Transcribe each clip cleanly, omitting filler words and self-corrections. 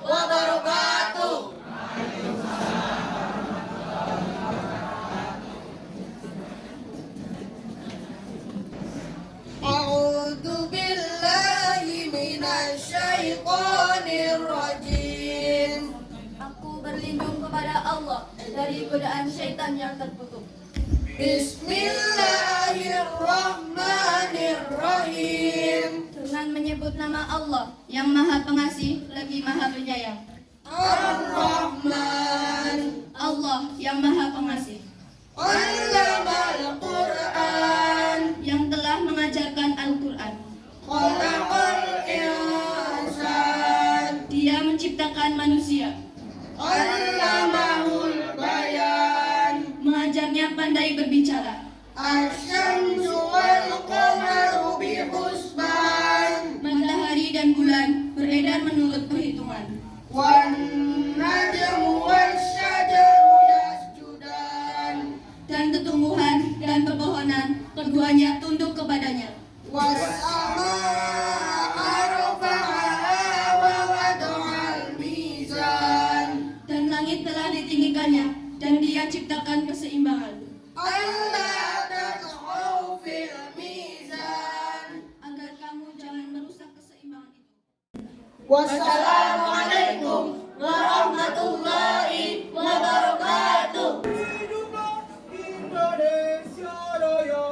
wabarakatuh. A'udzu billahi minasyaitonir rajim. Aku berlindung kepada Allah dari godaan syaitan yang terkutuk. Bismillahirrahmanirrahim. Dengan menyebut nama Allah yang Maha Pengasih lagi Maha Penyayang. Ar-Rahman. Allah yang Maha Pengasih, Allamal Qur'an. yang telah mengajarkan Al-Quran. Khalaqal insan. Dia menciptakan manusia, Allamahul bayan. mengajarnya pandai berbicara. Asy-syamsu wal qamaru bihusban. Matahari dan bulan beredar menurut perhitungan. Wan najmu wasyajaru yasjudan. Dan tumbuhan dan pepohonan keduanya tunduk kepadanya. Was-samaa'a rafa'aha wa wada'al mizan. Dan langit telah ditinggikannya dan Dia ciptakan keseimbangan. Alla tatghaw fil mizan. Agar kamu jangan merusak keseimbangan itu. Wassalamualaikum warahmatullahi wabarakatuh. Hiduplah Indonesia Raya.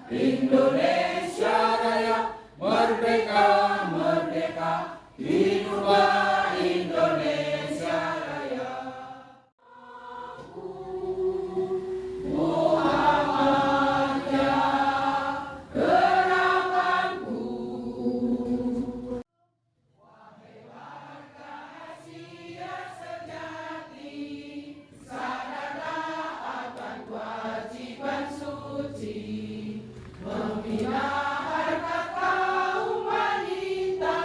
Indonesia Raya, merdeka, merdeka, hiduplah Indonesia Raya. Muhammadiyah, gerakanku. Wahai warga Asia sejati, sadarlah akan kewajiban suci membina harkat kaum wanita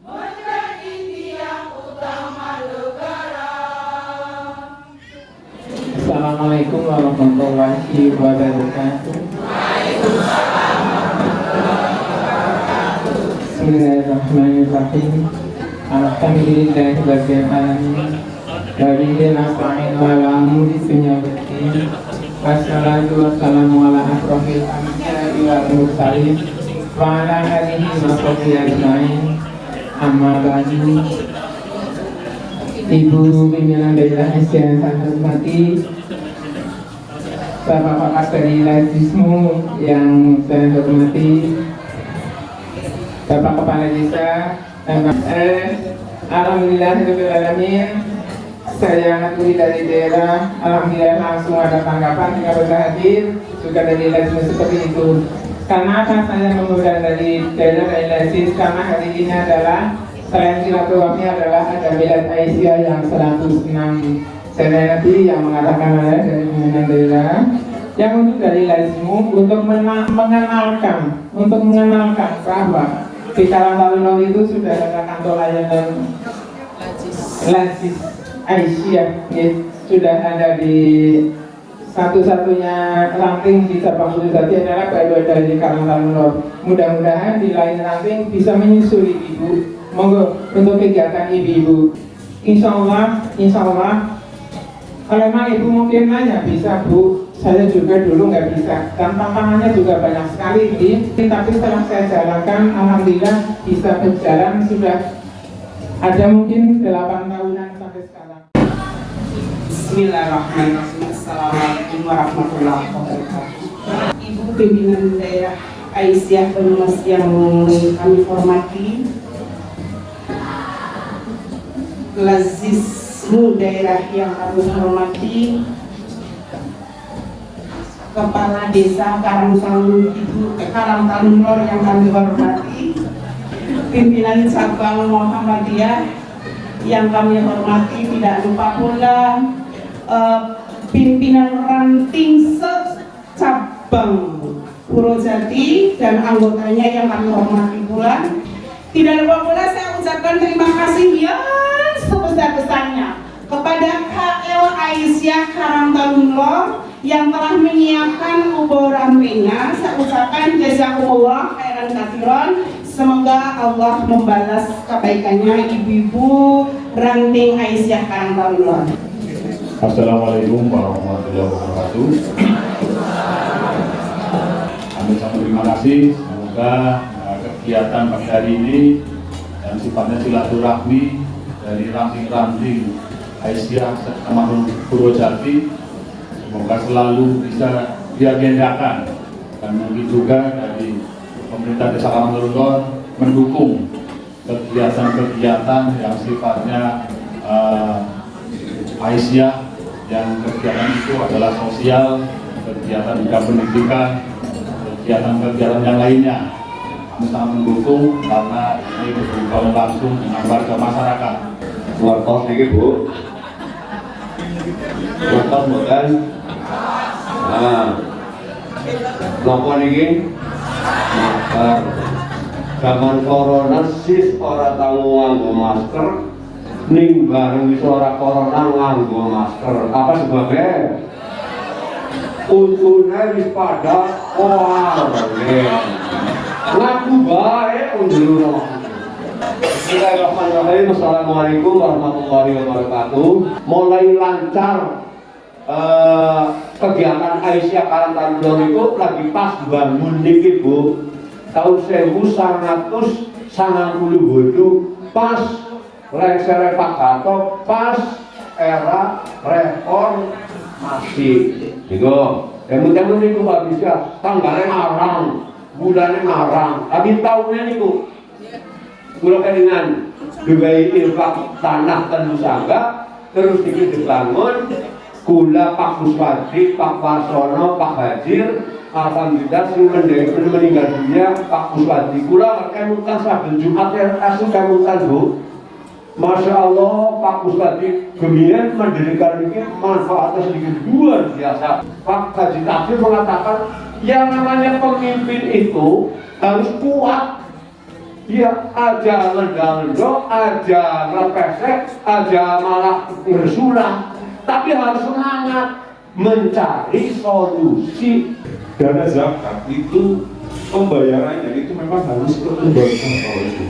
menjadi tiang utama negara. Assalamualaikum warahmatullahi wabarakatuh. Bismillahirrahmanirrahim. Alhamdulillahirabbil alamin. Wa bihi nasta'in wa ala umuri dunya waddin. Wassalatu wassalamu ala asrofil anbiya'i wal mursalin wa ala alihi wa sahbihi ajmain. Amma ba'du. Ibu pimpinan daerah yang saya hormati, Bapak-bapak dari Lazismu yang saya hormati, Bapak Kepala Desa, alhamdulillahirrahmanirrahim. Saya Naturi dari daerah, alhamdulillah langsung ada tanggapan jika berhadir juga dari Lazismu seperti itu. Karena apa saya mengundang dari daerah Lazis? Karena hari ini adalah selain silaturahmi adalah ada milad Aisyah yang 106. Saya nanti yang mengatakan ada dari pimpinan daerah yang untuk dari Lazismu untuk mengenalkan bahwa di Kalantalunor itu sudah ada kantor layanan Lazis Aisyah, sudah ada di satu-satunya ranting di Sabang Sudut adalah baru ada di Kalantalunor. Mudah-mudahan di lain ranting bisa menyusuri ibu. Monggo untuk kegiatan ibu-ibu. Insya Allah. Kalau memang ibu mungkin nanya bisa bu, saya juga dulu nggak bisa. Dan tantangannya juga banyak sekali ini. Tapi setelah saya jalankan, alhamdulillah bisa berjalan sudah ada mungkin 8 tahunan sampai sekarang. Bismillahirrahmanirrahim. Assalamualaikum warahmatullahi wabarakatuh. Ibu pimpinan daerah Aisyah Penumas yang kami hormati, Lazismu daerah yang kami hormati, Kepala Desa Karangtalun Lor yang kami hormati, pimpinan cabang Muhammadiyah yang kami hormati, tidak lupa pula pimpinan ranting cabang Purwojati dan anggotanya yang kami hormati pula. Tidak lupa pula saya ucapkan terima kasih yang sebesar-besarnya kepada KL Aisyah Karangtalun Lor yang telah menyiapkan ubur rampenya. Saya ucapkan jazakumullah khairan katsiran. Semoga Allah membalas kebaikannya Ibu-ibu Ranting Aisyah Karangtalun Lor. Assalamualaikum warahmatullahi wabarakatuh. Kami sangat terima kasih. Semoga kegiatan pagi hari ini dan sifatnya silaturahmi dari ranting-ranting Aisyah Kecamatan Purwojati semoga selalu bisa diagendakan, dan mungkin juga dari pemerintah Desa Karangtalun Lor mendukung kegiatan-kegiatan yang sifatnya Aisyah, yang kegiatan itu adalah sosial, kegiatan bidang pendidikan, kegiatan-kegiatan yang lainnya. Kami sangat mendukung karena ini berhubungan langsung dengan warga masyarakat. Wartos ini Bu, wartos bukan? Nah, nopo niki? Masker. Zaman corona sis ora tau nganggo masker, ning bareng wis ora corona nganggo masker. Apa sebabnya? Untune wis pada oal. Ngaku bae undur. Bismillahirrahmanirrahim. Assalamualaikum warahmatullahi wabarakatuh. Mulai lancar kegiatan Aisyah Karangtalun Lor itu lagi pas bangun niki Bu, tahun 1998 pas lengser Pak Gatot, pas era reformasi. Niku, temen-temen niku Pak bisa tanggalnya ngarang, bulannya ngarang, tapi tahunnya niku kula kelingan duwe infak tanah telu sangga, terus iki dibangun kula Pak Kuswadi, Pak Warsono, Pak Hajir. Alhamdulillah sing meninggal dunia Pak Kuswadi kula kemutan saben Jumat asli kemutan Bu. Masya Allah Pak Kuswadi kemudian mendirikan ini manfaatnya sedikit luar biasa. Pak Haji Tafsir mengatakan yang namanya pemimpin itu harus kuat. Ya, aja lendang-lendong, aja ngepesek, aja malah bersulah, tapi harus semangat mencari solusi. Dana zakat itu pembayarannya itu memang harus ke lembaga kalau itu.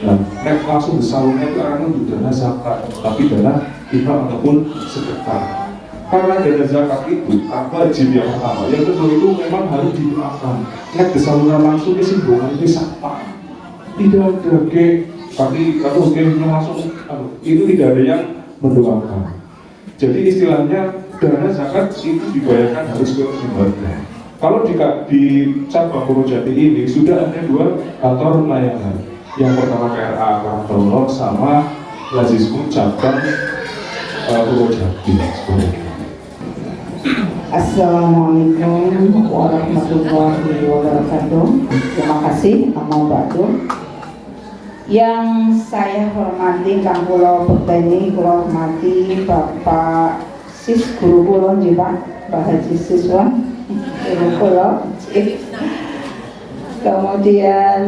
Nah, nek langsung disalurkan itu karena untuk dana zakat, tapi dana infak ataupun sedekah. Karena dana zakat itu wajib yang pertama, yang kedua itu memang harus didoakan. Nek disalurkan langsung disinggungan itu siapa? Tidak ada tapi kalau langsung itu tidak ada yang mendoakan. Jadi istilahnya dana zakat itu dibayarkan harus ke lembaga. Kalau di cabang Purwojati ini sudah ada 2 kantor layanan. Yang pertama KRA Karangtalun Lor sama Lazismu cabang Purwojati. Assalamualaikum warahmatullahi wabarakatuh. Terima kasih Amal Ba'du. Yang saya hormati Kang Kula Bekteni, kula hormati Bapak Sis Guru kula nggih Pak, Pak Haji Siswan Guru kula. Kemudian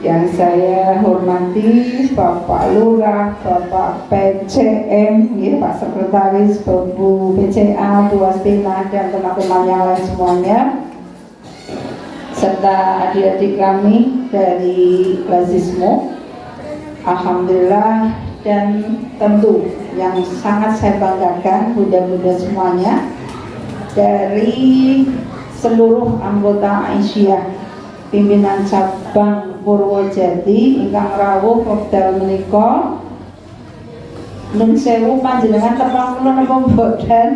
yang saya hormati Bapak Lurah, Bapak PCM, ya, Pak Sekretaris, Bu PCA, Bu Astina, dan teman-teman yang lain semuanya, serta adik-adik kami dari Lazismu. Alhamdulillah, dan tentu yang sangat saya banggakan bunda-bunda semuanya dari seluruh anggota Aisyah pimpinan cabang Purwojati ingkang rawuh wekdal menika. Nun sewu panjenengan tepang kula napa mboten?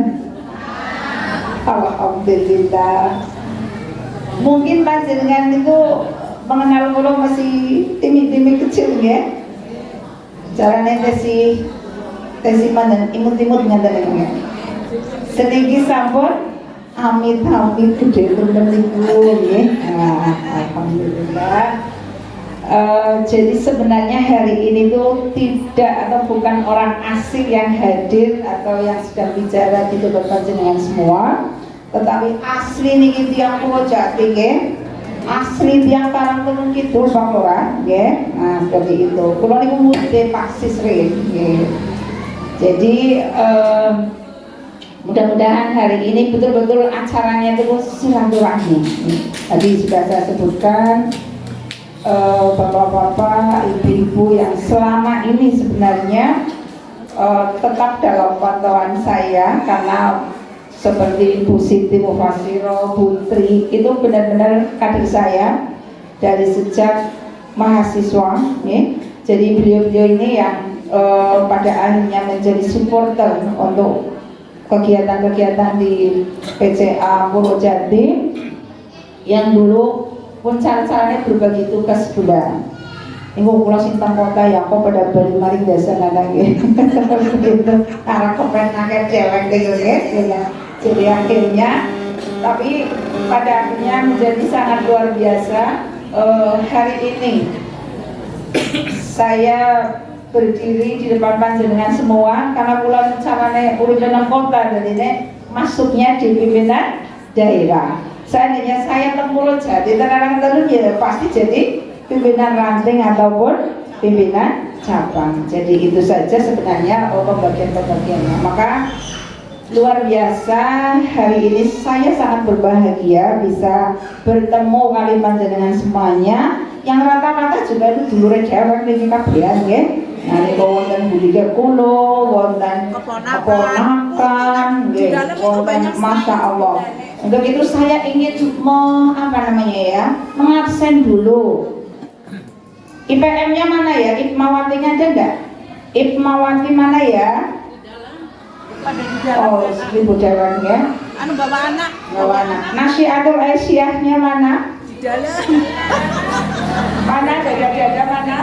Alhamdulillah. Mungkin panjenengan itu mengenal kula masih timik-timik kecil ya. Carane tesi manten imut-imut ngaten niku. Seniki sampun amit-amit gede temen niku nggih. Alhamdulillah. Jadi sebenarnya hari ini tuh tidak atau bukan orang asing yang hadir atau yang sedang bicara di depan panjenengan semua, tetapi asli niki tiyang Purwojati nggih. Asli tiyang Karangtulung Kidul Pak Lurah nggih. Nah, seperti itu. Kula niku murid Paksis Rin nggih. Jadi mudah-mudahan hari ini betul-betul acaranya itu silaturahmi. Tadi sudah saya sebutkan bapak-bapak, ibu-ibu yang selama ini sebenarnya tetap dalam pantauan saya, karena seperti Ibu Siti Mufasiro, Putri itu benar-benar kader saya dari sejak mahasiswa nih. Jadi beliau-beliau ini yang pada akhirnya menjadi supporter untuk kegiatan-kegiatan di PCA Purwojati yang dulu pun cara-caranya berbagi tugas bulan. Ibu kula sintang kota ya kok pada bali mari dasa nggih. Begitu arah kepen akeh cewek nggih. Jadi akhirnya, tapi pada akhirnya menjadi sangat luar biasa. Hari ini saya berdiri di depan panjenengan semua karena kula carane urip nang kota, jadi masuknya di pimpinan daerah. Seandainya saya Purwojati terang terus ya pasti jadi pimpinan ranting ataupun pimpinan cabang. Jadi itu saja sebenarnya pembagian-pembagiannya. Maka luar biasa hari ini saya sangat berbahagia bisa bertemu kali panjenengan semuanya yang rata-rata juga itu dulure dewek niki kabeh nggih. Nah niku wonten budhe kula, wonten keponakan nggih, wonten Masya Allah. Untuk itu saya ingin mengabsen dulu. IPM-nya mana ya? Ipmawatinya ada enggak? Ipmawati mana ya? Oh, Ibu Dewan ya. Anu bawa anak. Bawa anak. Nasihatul Aisyahnya mana? Di dalam. Mana dada mana?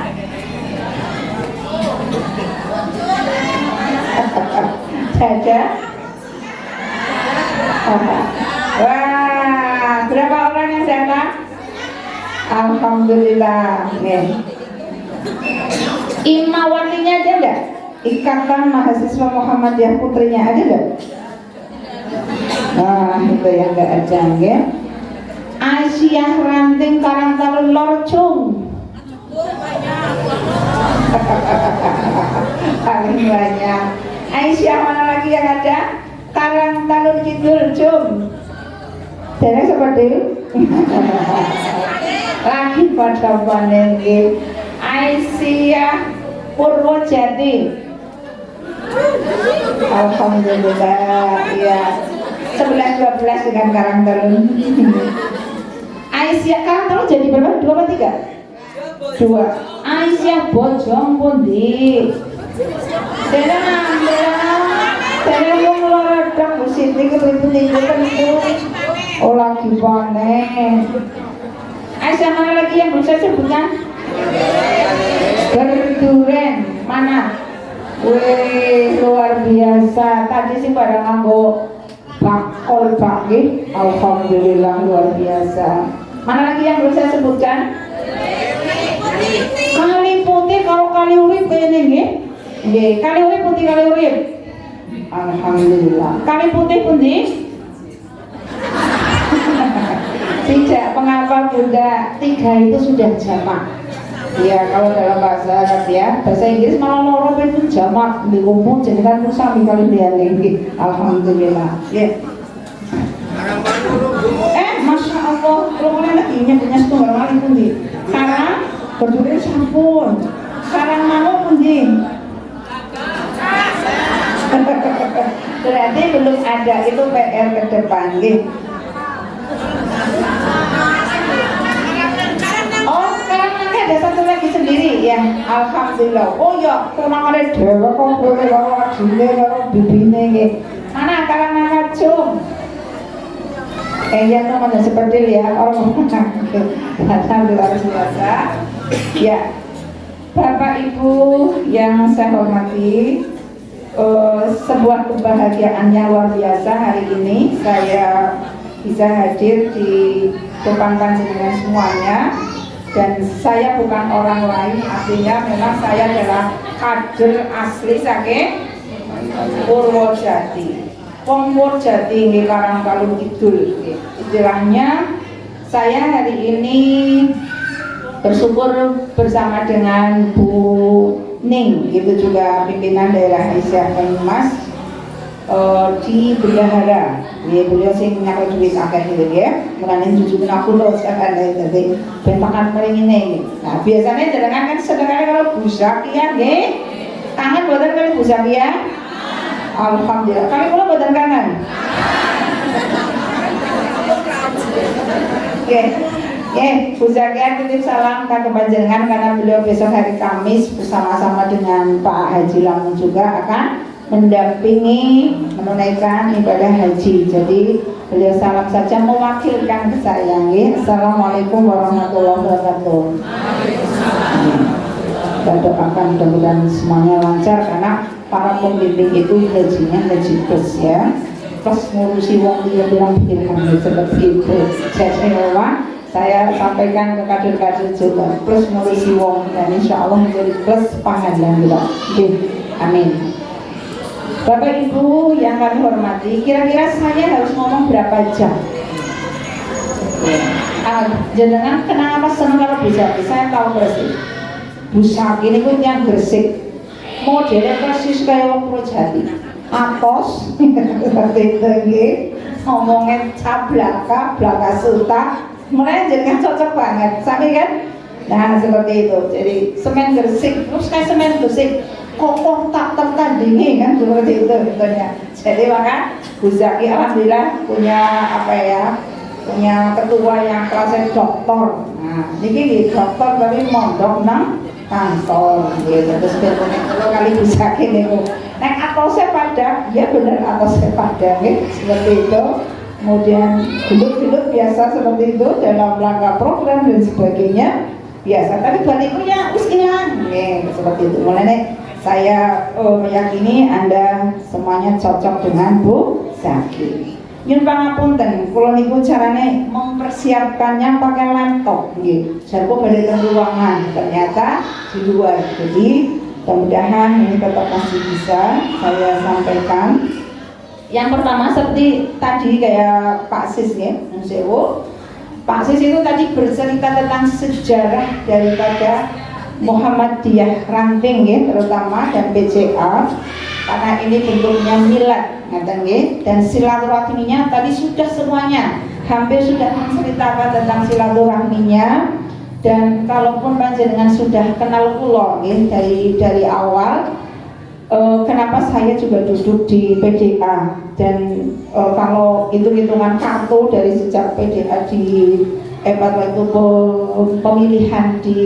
Dada. Wah, berapa orang yang datang? Alhamdulillah. Nih. Imawatinya ada enggak? Ikatan Mahasiswa Muhammadiyah Putrinya ada enggak? Nah, itu yang enggak ada ya. Aisyah Ranting Karangtarun Lorcung. Paling banyak. Aisyah mana lagi yang ada? Karangtarun Kidul Cum. Jadi seperti itu. Lagi pada panengi. Aisyah Purwojati. Alhamdulillah ya 11-12 dengan Karangtarun. Aisyah Karangtarun jadi berapa? 2 atau 3? 2. Aisyah Bojong pundi? Tenang wong lorodak Bu Siti kepriben itu. Oh lagi panen. Aisyah mana lagi yang belum saya sebutkan? Berduren mana? Wih luar biasa. Tadi sih pada nganggo bakul bagi. Alhamdulillah luar biasa. Mana lagi yang belum saya sebutkan? Kali putih kalau kali urip ini nggih. Nggih, kali urip putih kali urip. Alhamdulillah. Kali putih putih. Tidak, mengapa Bunda? 3 itu sudah jamak. Ya, kalau dalam bahasa Arab ya, bahasa Inggris malah loro itu jamak dikumpul jadi kan sami kali dia lagi. Alhamdulillah. Ya. Masya Allah, kalau kalian lagi punya setunggal kali pun di. Sekarang berdua sampun. Sekarang mau pun di. Berarti belum ada, itu PR ke depan gitu. Oh, sekarang nanti ada satu lagi sendiri ya. Alhamdulillah. Oh ya, kurang ada dewa kok boleh kalau adine kalau bibine nggih. Mana karang cum. Ya namanya seperti ya orang alhamdulillah biasa. Ya. Bapak Ibu yang saya hormati, sebuah kebahagiaan yang luar biasa hari ini saya bisa hadir di depan panjenengan semuanya, dan saya bukan orang lain, artinya memang saya adalah kader asli saking Purwojati. Wong Purwojati nggih Karangkalung Kidul. Istilahnya saya hari ini bersyukur bersama dengan Bu Ning, itu juga pimpinan daerah Aisyah Mas di Bendahara. Beliau sing nyakel duit akeh gitu ya. Mulane jujur aku lho sekarang dadi bentakan mring ini. Nah, biasanya jenengan kan sedekah kalau busak ya nggih. Kangen boten kali busak ya? Alhamdulillah. Kali kula boten kangen. Oke. Bu Zakia titip salam ke panjenengan karena beliau besok hari Kamis bersama-sama dengan Pak Haji Lamun juga akan mendampingi menunaikan ibadah haji. Jadi beliau salam saja mewakilkan ke saya. Assalamualaikum warahmatullahi wabarakatuh. Kita doakan mudah-mudahan semuanya lancar karena para pembimbing itu hajinya haji plus ya. Plus ngurusi wong dia bilang seperti itu. Saya sampaikan ke kader-kader juga plus ngurusi wong dan insya Allah menjadi plus pahala kita. Amin. Bapak Ibu yang kami hormati, kira-kira saya harus ngomong berapa jam? Jenengan kenapa senang kalau Bu Zaki? Saya tahu persis. Bu Zaki ini pun yang Gresik, modelnya persis kayak wong Purwojati. Atos, seperti itu, ngomongin cablaka, belaka suta. Mulai jenengan cocok banget, sampai kan? Nah seperti itu. Jadi semen Gresik, terus kayak semen Gresik, kokoh tak tertandingi kan seperti itu contohnya. Jadi maka Bu Zaki alhamdulillah punya apa ya? Punya ketua yang kelasnya doktor. Nah, ini doktor tapi mondok nang kantor gitu. Terus kalau kali Bu Zaki niku. Nek atose padang, ya bener atose padang gitu. Seperti itu. Kemudian duduk-duduk biasa seperti itu dalam rangka program dan sebagainya biasa, tapi balikunya wis ilang seperti itu. Mulane saya meyakini Anda semuanya cocok dengan Bu Zaki. Nyun pangapunten, kula niku carane mempersiapkannya pakai laptop nggih. Jarko badhe teng ruangan, ternyata di luar. Jadi mudah-mudahan ini tetap masih bisa saya sampaikan. Yang pertama seperti tadi kayak Pak Sis ya, Sewo. Pak Sis itu tadi bercerita tentang sejarah daripada Muhammadiyah Ranting ya, terutama dan PCA karena ini bentuknya milad ngaten nggih, dan silaturahminya tadi sudah semuanya hampir sudah menceritakan tentang silaturahminya. Dan kalaupun panjenengan sudah kenal kula nggih dari awal, kenapa saya juga duduk di PDA dan kalau hitung-hitungan kartu dari sejak PDA di waktu pemilihan di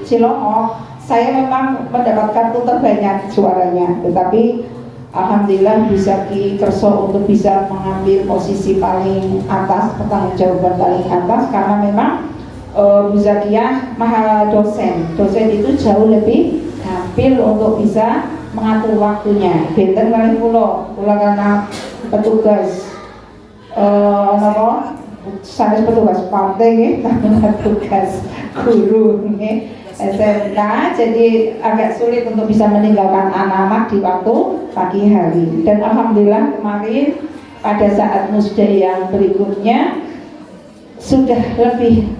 Cilongok, saya memang mendapat kartu terbanyak suaranya, tetapi alhamdulillah bisa kerso untuk bisa mengambil posisi paling atas, pertanggungjawaban paling atas karena memang Bu Zakia maha dosen itu jauh lebih hampir untuk bisa mengatur waktunya. Benten kali kula karena petugas sanes petugas partai nggih, petugas guru nggih SMK, jadi agak sulit untuk bisa meninggalkan anak-anak di waktu pagi hari. Dan alhamdulillah kemarin pada saat musda yang berikutnya sudah lebih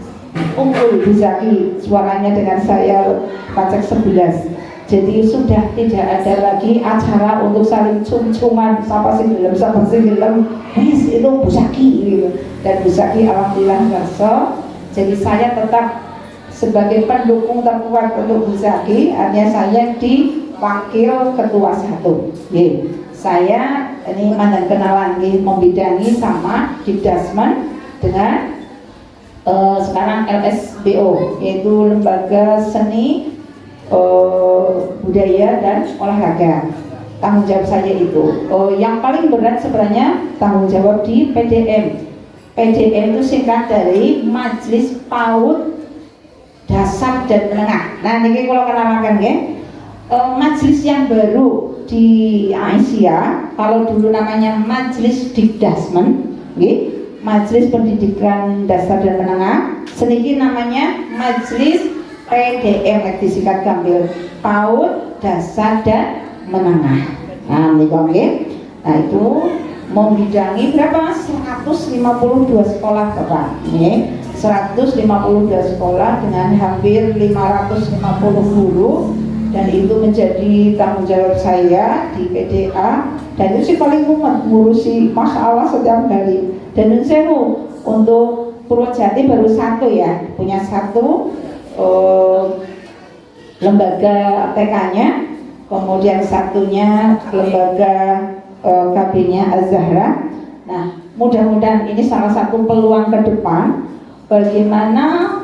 unggul Bu Zaki suaranya dengan saya pacek 11. Jadi sudah tidak ada lagi acara untuk saling cum-cuman siapa sih gelem itu Bu Zaki gitu. Dan Bu Zaki alhamdulillah ngerso. Jadi saya tetap sebagai pendukung terkuat untuk Bu Zaki, artinya saya di wakil ketua 1. Saya ini mantan kenalan membidangi sama Dikdasmen dengan sekarang LSBO, yaitu Lembaga Seni Budaya dan Olahraga. Tanggung jawab saya itu yang paling berat sebenarnya tanggung jawab di PDM. PDM itu singkat dari Majelis PAUD Dasar dan Menengah. Nah ini kalau kenalkan ya, majelis yang baru di Aisyah, kalau dulu namanya Majelis Dikdasmen, Majelis Pendidikan Dasar dan Menengah, seniki namanya Majelis PDM disingkat gambil PAUD Dasar dan Menengah. Nah, nah itu membidangi berapa? 152 sekolah Bapak. 152 sekolah dengan hampir 550 guru, dan itu menjadi tanggung jawab saya di PDA, dan itu sih paling mumet ngurusi masalah setiap hari. Dan saya untuk Purwojati baru satu ya, punya satu lembaga TK-nya, kemudian satunya lembaga KB-nya Az-Zahra. Nah, mudah-mudahan ini salah satu peluang ke depan bagaimana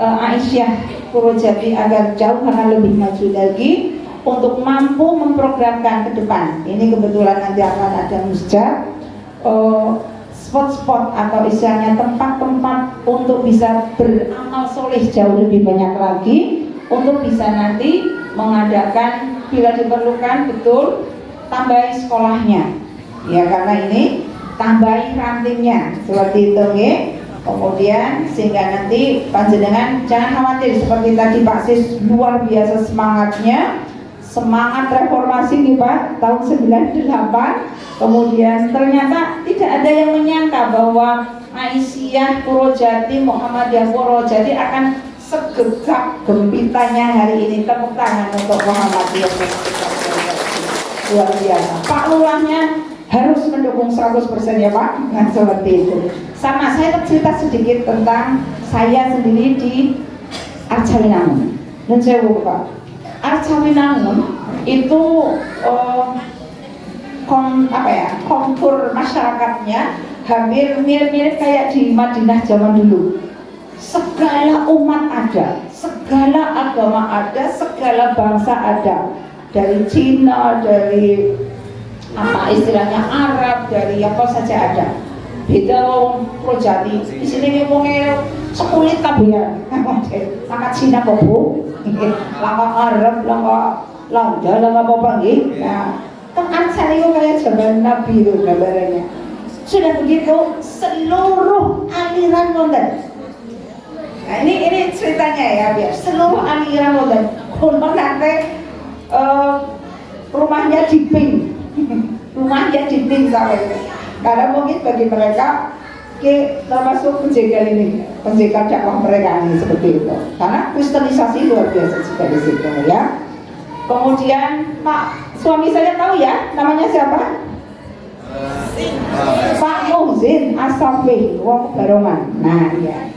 Aisyah Purwojati agar jauh karena lebih maju lagi untuk mampu memprogramkan ke depan. Ini kebetulan nanti akan ada musjab, spot-spot atau istilahnya tempat-tempat untuk bisa beramal soleh jauh lebih banyak lagi, untuk bisa nanti mengadakan bila diperlukan betul tambahi sekolahnya ya, karena ini tambahi rantingnya seperti itu nggih. Kemudian sehingga nanti panjenengan jangan khawatir, seperti tadi Pak Sis luar biasa semangatnya, semangat reformasi nih Pak tahun 98. Kemudian ternyata tidak ada yang menyangka bahwa Aisyah Purwojati, Muhammadiyah Purwojati akan segegap gempitanya hari ini. Tepuk tangan untuk Muhammadiyah Purwojati, luar biasa. Pak Lurahnya harus mendukung 100% ya Pak. Nah, seperti itu. Sama, saya cerita sedikit tentang saya sendiri di Arcawinangun. Dan saya Pak, Arcawinangun itu kontur masyarakatnya hampir mirip-mirip kayak di Madinah zaman dulu. Segala umat ada, segala agama ada, segala bangsa ada. Dari Cina, dari apa istilahnya Arab, dari apa saja ada. Beda Purwojati di sini ngomongnya sekulit kabian, langkah Cina kok Bu, langkah Arab, langkah Landa, langkah apa nggih. Nah, kan Ansar itu kayak zaman Nabi itu gambarannya. Sudah begitu seluruh aliran wonten. Nah, ini ceritanya ya, biar seluruh aliran wonten. Kulo nanti rumahnya di ping, rumahnya di ping sampai. Karena mungkin bagi mereka termasuk penjaga ini, penjaga dakwah mereka ini seperti itu. Karena kristenisasi luar biasa juga di situ ya. Kemudian Pak suami saya tahu ya, namanya siapa? Pak Muhsin Asafi, wong Barongan. Nah ya,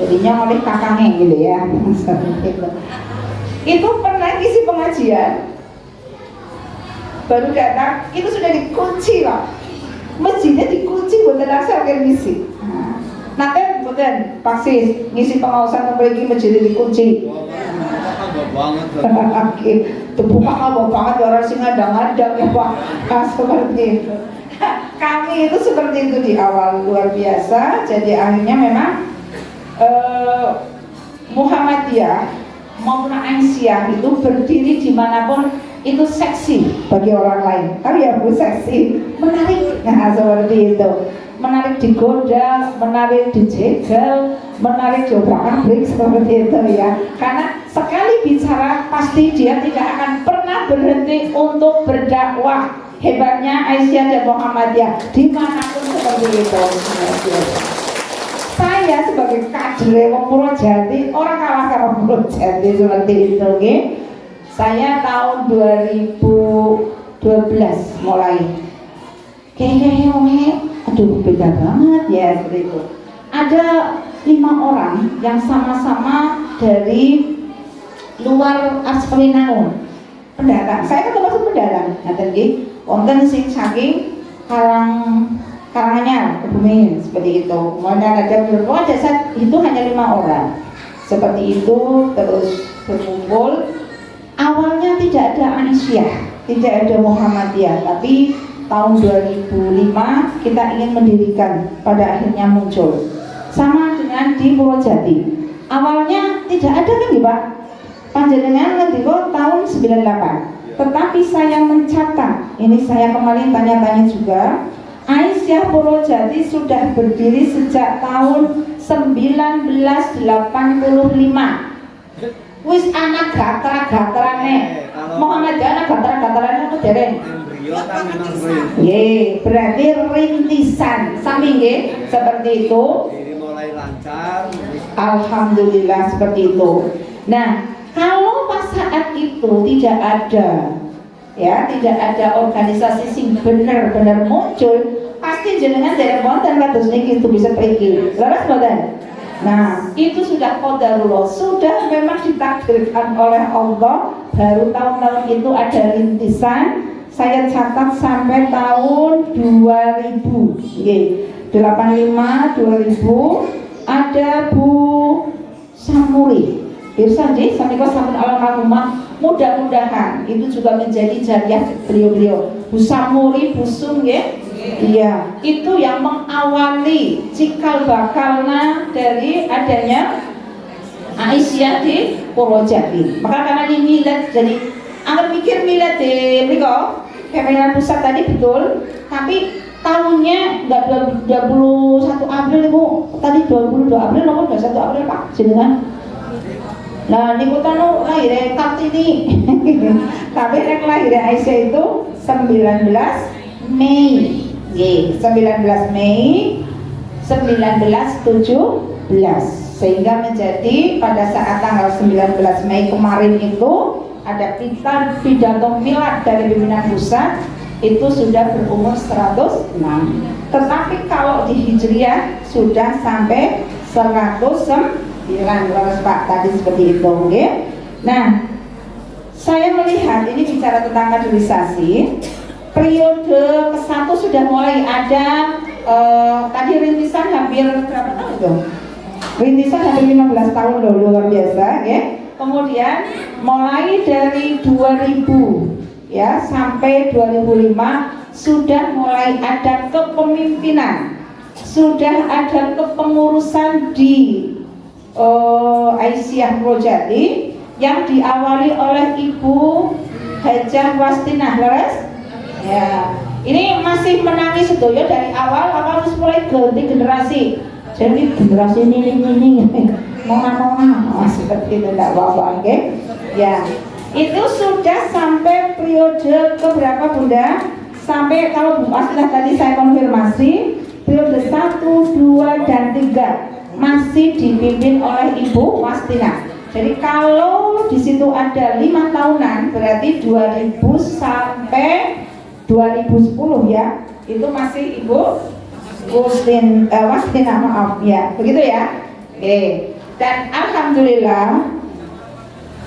jadinya oleh kakaknya gitu ya. Itu pernah isi pengajian, baru datang, itu sudah dikunci lah. Masjidnya dikunci buat asal kan ngisi. Nanti bukan paksis ngisi pengawasan memiliki masjidnya dikunci. Oke, terbuka apa banget orang sing ngadang-ngadang ya Pak. Seperti itu. Kami itu seperti itu di awal luar biasa. Jadi akhirnya memang Muhammadiyah maupun Aisyah itu berdiri dimanapun itu seksi bagi orang lain. Tapi ya Bu, seksi, menarik. Nah seperti itu, menarik digoda, menarik dijegal, menarik diobrak-abrik seperti itu ya. Karena sekali bicara pasti dia tidak akan pernah berhenti untuk berdakwah. Hebatnya Aisyah dan Muhammadiyah dimanapun seperti itu. Saya sebagai kader wong Purwojati, orang kalah karo Purwojati seperti itu nggih. Saya tahun 2012 mulai kayaknya aduh beda banget ya seperti itu. Ada 5 orang yang sama-sama dari luar Arcawinangun, pendatang. Saya kan termasuk pendatang, ngaten nggih. Wonten sing saking Karanganyar, Kebumen seperti itu. Kemudian ada beberapa desa itu hanya 5 orang. Seperti itu terus berkumpul. Awalnya tidak ada Aisyah, tidak ada Muhammadiyah, tapi tahun 2005 kita ingin mendirikan, pada akhirnya muncul. Sama dengan di Purwojati. Awalnya tidak ada kan Pak? Panjenengan ngendika tahun 98. Tetapi saya mencatat, ini saya kemarin tanya-tanya juga, Aisyah Purwojati sudah berdiri sejak tahun 1985. Wis anak gatra-gatrane. Muhammad anak gatra-gatrane itu dereng. Ye, berarti rintisan. Sami nggih, seperti itu. Mulai lancar. Alhamdulillah seperti itu. Nah, kalau pas saat itu tidak ada, ya, tidak ada organisasi sing benar-benar muncul, pasti jenengan tidak wonten kados niki itu bisa pergi. Leres mboten? Nah, itu sudah qadarullah, sudah memang ditakdirkan oleh Allah. Baru tahun-tahun itu ada rintisan. Saya catat sampai tahun 2000, 85, 2000 ada Bu Samuri. Irsa nggih sanika sampun almarhumah, mudah-mudahan itu juga menjadi jariah beliau-beliau. Bu Samuri, Bu Sum nggih. Iya, itu yang mengawali cikal bakalnya dari adanya Aisyah di Purwojati. Maka karena ini milad, jadi anggap mikir milad di mriko Kemenan Pusat tadi betul, tapi tahunnya enggak 21 April Ibu, tadi 22 April nomor 21 April Pak jenengan. Nah, niku tanu lahir Kartini. Tapi nek lahir Aisyah itu 19 Mei. Nggih, 19 Mei 1917. Sehingga menjadi pada saat tanggal 19 Mei kemarin itu ada pidato milad dari pimpinan pusat itu sudah berumur 106. Tetapi kalau di Hijriah sudah sampai 109 Pak tadi seperti itu, okay? Nah, saya melihat ini bicara tentang kaderisasi. Periode ke-1 sudah mulai ada tadi rintisan hampir berapa tahun itu? Rintisan hampir 15 tahun loh, luar biasa ya. Kemudian mulai dari 2000 ya sampai 2005 sudah mulai ada kepemimpinan, sudah ada kepengurusan di Aisyah Purwojati yang diawali oleh Ibu Hajah Wastinah, leres? Ya, ini masih menangis sedoyo dari awal harus mulai ganti generasi. Jadi generasi ini nona seperti itu tidak apa-apa, okay? Ya, itu sudah sampai periode keberapa Bunda? Sampai kalau Bu Aslah tadi saya konfirmasi periode 1, 2, dan 3 masih dipimpin oleh Ibu Wastinah. Jadi kalau di situ ada 5 tahunan berarti 2000 sampai 2010 ya, itu masih Ibu Wastinah, maaf ya, begitu ya. Oke. Dan alhamdulillah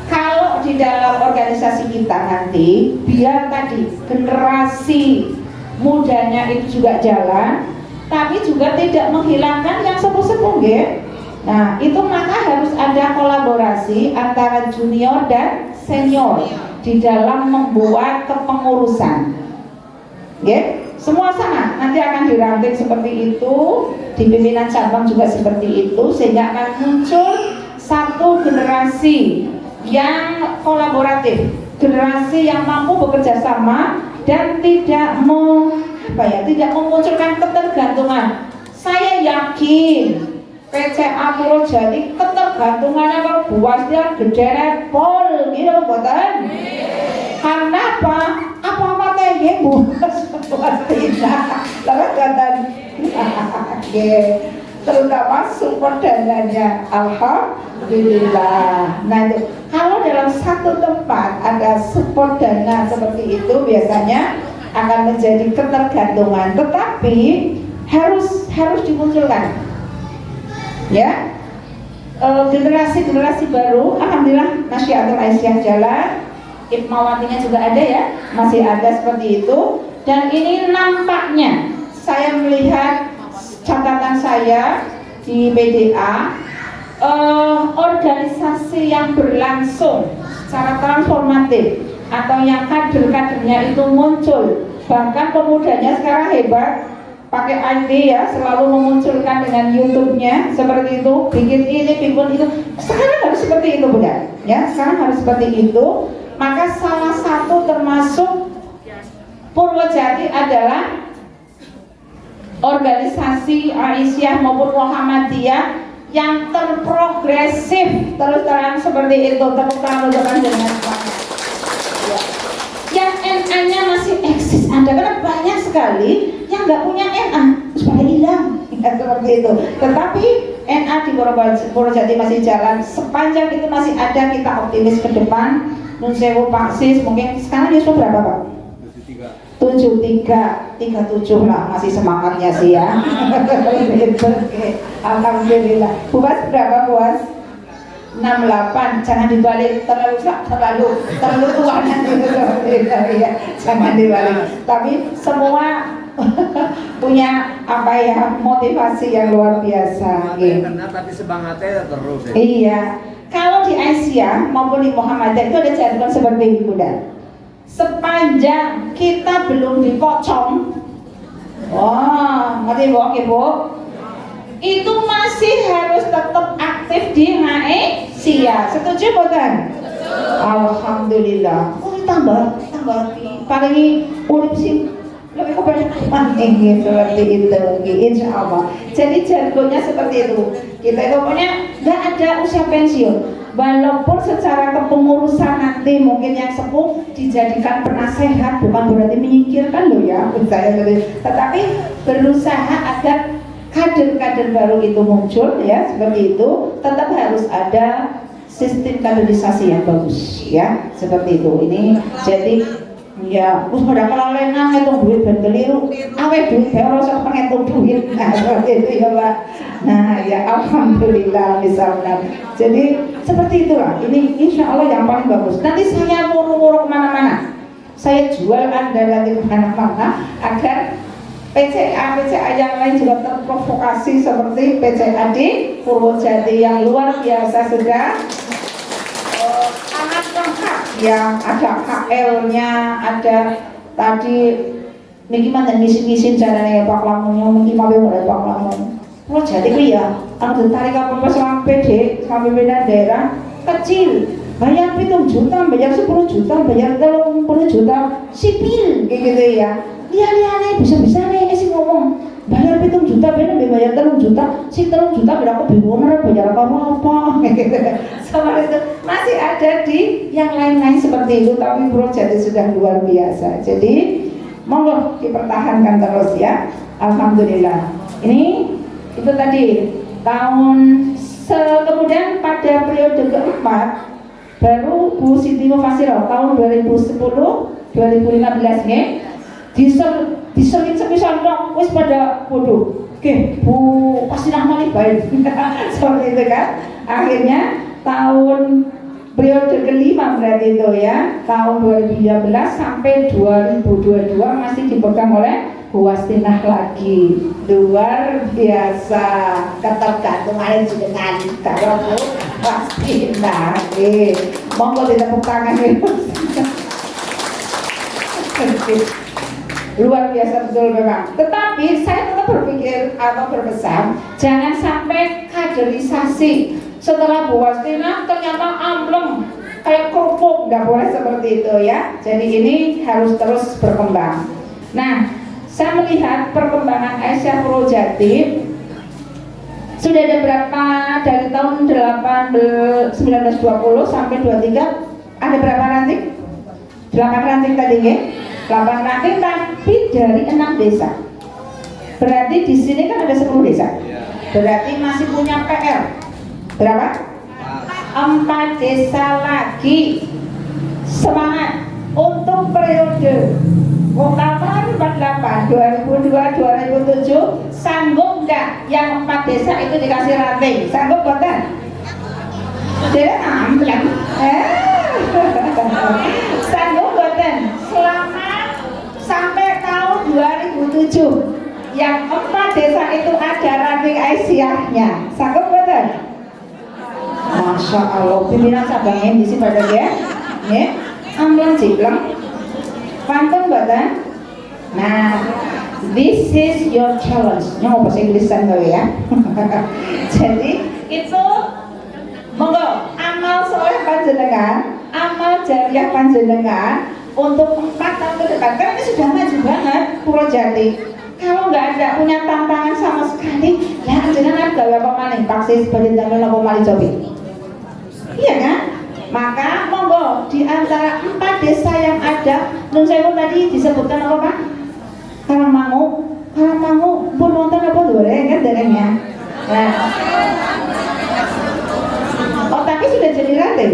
kalau di dalam organisasi kita nanti biar tadi generasi mudanya itu juga jalan, tapi juga tidak menghilangkan yang sepuh-sepuh ya. Nah, itu maka harus ada kolaborasi antara junior dan senior di dalam membuat kepengurusan. Ya, semua sama nanti akan diranting seperti itu, di pimpinan cabang juga seperti itu, sehingga akan muncul satu generasi yang kolaboratif, generasi yang mampu bekerja sama dan tidak tidak memunculkan ketergantungan. Saya yakin PCA Purwojati ketergantungannya kalau buasnya gede pol gitu boten. Karena apa? Apa-apa teh Bu Wastina. Lalu kata terutama support dananya alhamdulillah. Nah itu kalau dalam satu tempat ada support dana seperti itu biasanya akan menjadi ketergantungan, tetapi harus dimunculkan ya. Generasi baru, alhamdulillah Nasyiatul Aisyah jalan, Hikmawatinya juga ada ya, masih ada seperti itu. Dan ini nampaknya saya melihat catatan saya di PDA, organisasi yang berlangsung secara transformatif atau yang kader-kadernya itu muncul, bahkan pemudanya sekarang hebat, pakai IT ya, selalu memunculkan dengan YouTube-nya seperti itu, bikin ini, bikin itu. Sekarang harus seperti itu Bunda, ya. Sekarang harus seperti itu. Maka salah satu termasuk Purwojati adalah organisasi Aisyah maupun Muhammadiyah yang terprogresif, terus terang seperti itu. Tepuk tangan untuk dengan semangat. Ya. Yang NA-nya masih eksis ada, karena banyak sekali yang nggak punya NA, supaya hilang, seperti itu. Tetapi NA di Purwojati masih jalan, sepanjang itu masih ada, kita optimis ke depan. Nun sewu Pak Sis, mungkin sekarang Yusuf berapa Pak? 73, 37 lah, masih semangatnya sih ya. Alhamdulillah. Buas berapa Buas? 68, jangan dibalik terlalu tua nanti ya, jangan dibalik. Tapi semua punya apa ya, motivasi yang luar biasa. Tapi semangatnya terus. Ya. Iya. Kalau di Aisyah maupun di Muhammadiyah itu ada jadwal seperti ini Bunda. Sepanjang kita belum dipocong, ngerti Bu, Ibu? Itu masih harus tetap aktif di Aisyah. Setuju bukan? Alhamdulillah. Tambah paling urip sih lebih kepada ini seperti itu, insya Allah. Jadi jargonnya seperti itu. Kita itu pokoknya nggak ada usia pensiun. Walaupun secara kepengurusan nanti mungkin yang sepuh dijadikan penasehat, bukan berarti menyingkirkan loh ya, tetapi berusaha agar kader-kader baru itu muncul ya, seperti itu. Tetap harus ada sistem kaderisasi yang bagus ya, seperti itu. Ini jadi ya, terus pada kelalenan ngitung duit dan keliru, awet duit baru rasa ngitung duit, nah seperti itu ya Pak. Nah ya Alhamdulillah misalnya. Jadi seperti itulah. Ini insya Allah yang paling bagus. Nanti saya muru-muru kemana-mana, saya jual Anda nanti kemana-mana agar PCA yang lain juga terprovokasi seperti PCA di Purwojati yang luar biasa sudah. Sangat lengkap yang ada KL-nya, ada tadi niki mantan ngisi-ngisi caranya Pak Lamunnya, mungkin mau oleh Pak Lamun. Purwojati itu ya, kalau ditarik apa sampai beda daerah kecil, bayar 7 juta, bayar 10 juta, bayar 30 juta, sipil kayak gitu ya. Lihat bisa-bisa nih sih ngomong bayar 7 juta, bayar 3 juta, si 3 juta berapa bingung bayar apa seperti itu. Masih ada di yang lain-lain seperti itu, tapi Purwojati sudah luar biasa. Jadi monggo dipertahankan terus ya. Alhamdulillah. Ini itu tadi tahun kemudian pada periode keempat baru Bu Siti Mufasiro tahun 2010 2015 nih diselit sepisan dong, wis pada bodoh. Oke, Bu pasti namanya baik. Seperti itu kan. Akhirnya tahun periode kelima berarti itu ya, tahun 2013 sampai 2022 masih dipegang oleh Bu Wastinah lagi. Luar biasa ketergantungan dengan kalau Bu Wastinah. Monggo ditepuk tangan ya. Luar biasa betul memang. Tetapi saya tetap berpikir atau berpesan, jangan sampai kaderisasi setelah Bu Wastinah ternyata ambleng kayak kerupuk, nggak boleh seperti itu ya. Jadi ini harus terus berkembang. Nah, saya melihat perkembangan Aisyah Purwojati sudah ada berapa dari tahun 1920 sampai 23 ada berapa ranting? 8 ranting tadi ya. 8 ranting tapi dari 6 desa. Berarti di sini kan ada 10 desa. Berarti masih punya PR. Berapa? 4 desa lagi. Semangat untuk periode Mutamar 48 2002-2007 sanggup nggak yang 4 desa itu dikasih ranting? Sanggup bukan? Tidak ambil. Sanggup bukan? Selama sampai tahun 2007 yang 4 desa itu ada ranting Aisyahnya. Sanggup bukan? Masya Allah, pimpinan cabangnya di sini pada ya, ambil ciplang. Pantun badan. Nah, this is your challenge. Nyawa bahasa Inggrisan kau ya. Jadi itu monggo amal soleh panjenengan, amal jariah panjenengan untuk 4 tahun ke depan, karena ini sudah maju banget Purwojati. Kalau nggak ada punya tantangan sama sekali, ya jenengan gawe apa maning paksis berintang apa malih cobi. Iya kan? Maka monggo di antara 4 desa yang ada, nun sewu tadi disebutkan apa Pak? Karangmangu pun nonton apa dulu kan derengnya. Nah, oh tapi sudah jadi rate.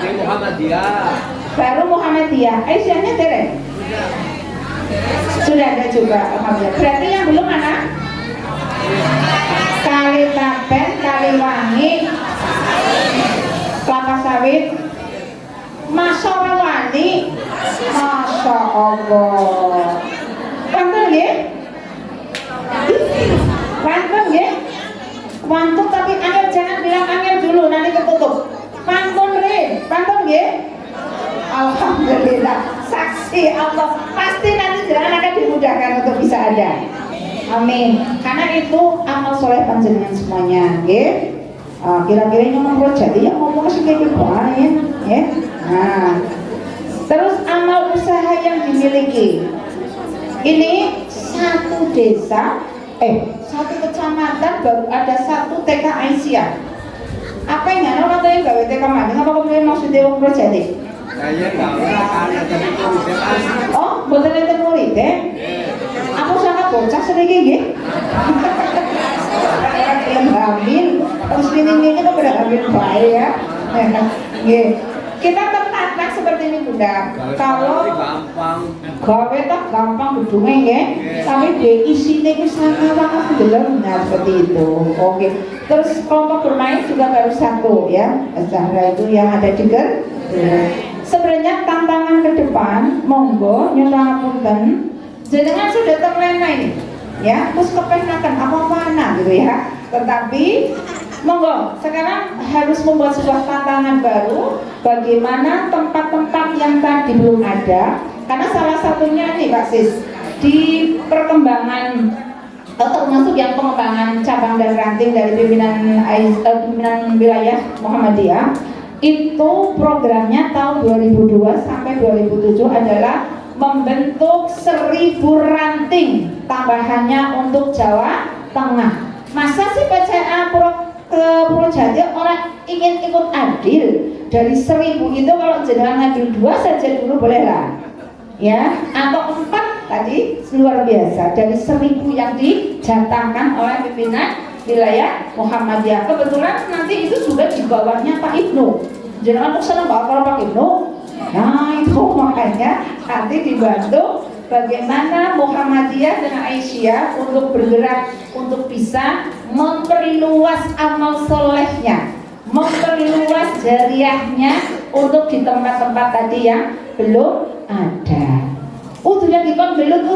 Jadi Muhammadiyah. Baru Muhammadiyah. Aisyahnya dereng. Sudah ada juga Alhamdulillah. Berarti yang belum mana? Kali Tapen, Kaliwangi, Kelapa Sawit, Masorowani, Masya Allah. Pantun ya? Pantun ya? Pantun tapi angel, jangan bilang angel dulu, nanti ketutup. Pantun re, pantun ya? Alhamdulillah, saksi Allah. Pasti nanti jalan akan dimudahkan untuk bisa ada. Amin. Karena itu amal soleh panjenengan semuanya, ya. Kira-kira ngomong Purwojati ya ngomong sedikit banget ya. Nah, terus amal usaha yang dimiliki. Ini satu desa, satu kecamatan baru ada 1 TK Aisyah. Apa yang orang tahu gawe TK mana? Apa kemudian maksudnya wong Purwojati? Saya tahu ada itu. Oh, boten enten murid Aku sangat bocah sedikit nggih. Yang hamil, terus ini kok pada hamil baik ya. Nggih. Kita tertata seperti ini Bunda. Kalau gawe tak gampang gedungnya nggih, tapi di isine ku sangat dalam seperti itu. Oke. Terus kelompok bermain juga baru 1 ya. Zahra itu yang ada juga. Sebenarnya tantangan ke depan, monggo nyuwun jenengan sudah terlena ini, ya, terus kepenakan apa mana gitu ya. Tetapi monggo sekarang harus membuat sebuah tantangan baru, bagaimana tempat-tempat yang tadi belum ada, karena salah satunya nih Pak Sis, di perkembangan termasuk yang pengembangan cabang dan ranting dari pimpinan wilayah Muhammadiyah. Itu programnya tahun 2002 sampai 2007 adalah membentuk 1000 ranting tambahannya untuk Jawa Tengah. Masa sih PCA Purwojati orang ingin ikut adil dari 1000 itu kalau jenengan ngambil 2 saja dulu boleh lah, ya, atau 4 tadi luar biasa dari 1000 yang dijatahkan oleh pimpinan wilayah Muhammadiyah. Kebetulan nanti itu juga di bawahnya Pak Ibnu. Jangan senang bakal Pak Ibnu. Nah itu makanya nanti dibantu bagaimana Muhammadiyah dan Aisyah untuk bergerak untuk bisa memperluas amal solehnya, memperluas jariahnya untuk di tempat-tempat tadi yang belum ada. Udah lagi kon belut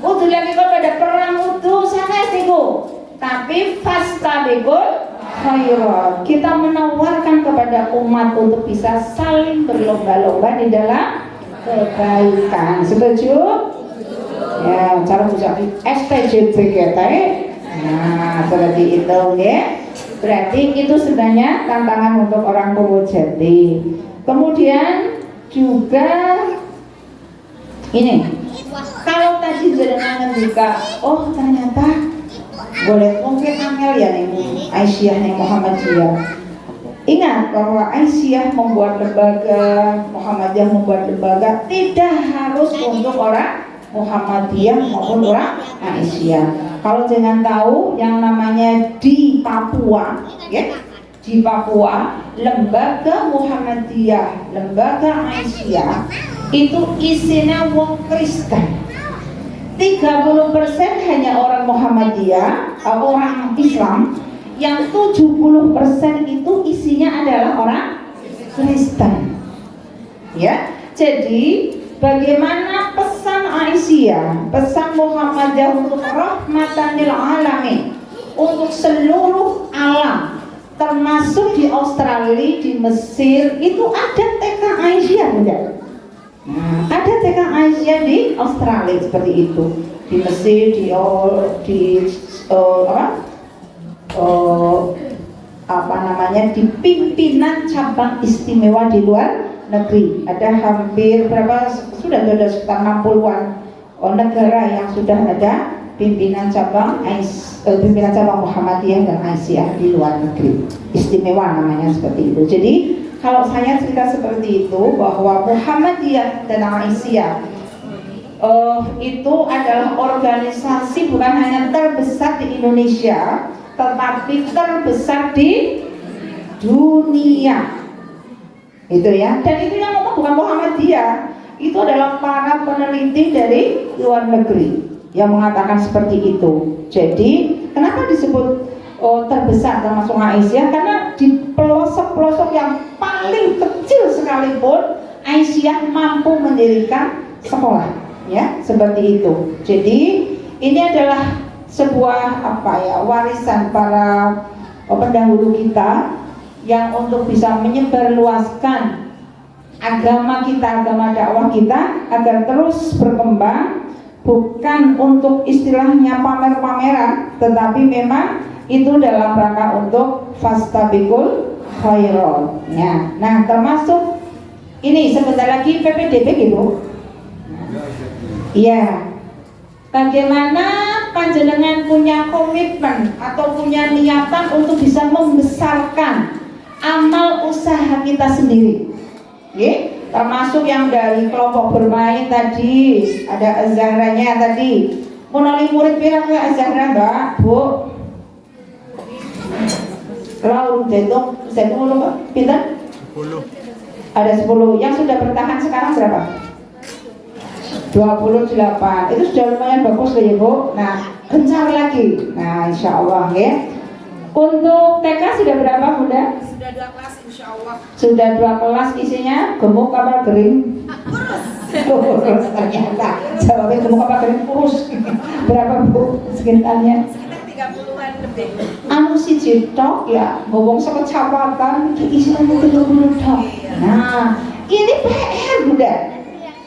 udah lagi kon pada perang sana siku. Tapi fastabikul khairat, kita menawarkan kepada umat untuk bisa saling berlomba-lomba di dalam kebaikan. Setuju? Ya, cara ucap STJB kita. Nah, seperti itu ya. Berarti itu sebenarnya tantangan untuk orang Purwojati. Kemudian juga ini, kalau tadi jenengan ngendika, oh ternyata boleh mungkin angel ya nih Aisyah nih Muhammadiyah. Ingat bahwa Aisyah membuat lembaga, Muhammadiyah membuat lembaga, tidak harus untuk orang Muhammadiyah maupun orang Aisyah. Kalau jangan tahu yang namanya di Papua, ya, di Papua lembaga Muhammadiyah, lembaga Aisyah itu isinya wong Kristen. 30% hanya orang Muhammadiyah, orang Islam, yang 70% itu isinya adalah orang Kristen. Ya, jadi bagaimana pesan Aisyah, pesan Muhammadiyah untuk rahmatan lil alamin, untuk seluruh alam, termasuk di Australia, di Mesir, itu ada TK Aisyah, enggak? Ada TK Aisyah di Australia seperti itu, di Mesir, di di pimpinan cabang istimewa di luar negeri. Ada hampir sudah ada sekitar 60-an negara yang sudah ada pimpinan cabang Muhammadiyah dan Aisyah di luar negeri. Istimewa namanya seperti itu. Jadi kalau saya cerita seperti itu bahwa Muhammadiyah dan Aisyah itu adalah organisasi bukan hanya terbesar di Indonesia, tetapi terbesar di dunia. Itu ya. Dan itu yang ngomong bukan Muhammadiyah, itu adalah para peneliti dari luar negeri yang mengatakan seperti itu. Jadi kenapa disebut terbesar termasuk Aisyah? Karena di pelosok-pelosok yang paling kecil sekalipun Aisyah mampu mendirikan sekolah, ya seperti itu. Jadi ini adalah sebuah warisan para pendahulu kita yang untuk bisa menyebarluaskan agama kita, agama dakwah kita agar terus berkembang, bukan untuk istilahnya pamer-pameran, tetapi memang itu dalam rangka untuk fastabiqul khairat. Ya. Nah, termasuk ini sebentar lagi PPDB gitu. Iya. Bagaimana panjenengan punya komitmen atau punya niatan untuk bisa membesarkan amal usaha kita sendiri. Oke, termasuk yang dari kelompok bermain tadi, ada Az-Zahranya tadi. Menolak murid pirang ke Az-Zahra, Mbak, Bu? Lalu saya tunggu Mbak, pintar? 10. Ada 10. Yang sudah bertahan sekarang berapa? 28. Itu sudah lumayan bagus loh ya, Bu. Nah, gencar lagi. Nah, insya Allah ya. Untuk TK sudah berapa, Bunda? Sudah 2 kelas insya Allah. Sudah 2 kelas, isinya gemuk apa kering? Kurus ternyata. Jawabnya gemuk apa kering? Kurus. Berapa, Bu, sekitarnya? Sekitar 30-an lebih. Anu si jitok ya, ngomong sekecamatan isinya 30 tok. Nah, ini PR, Bunda.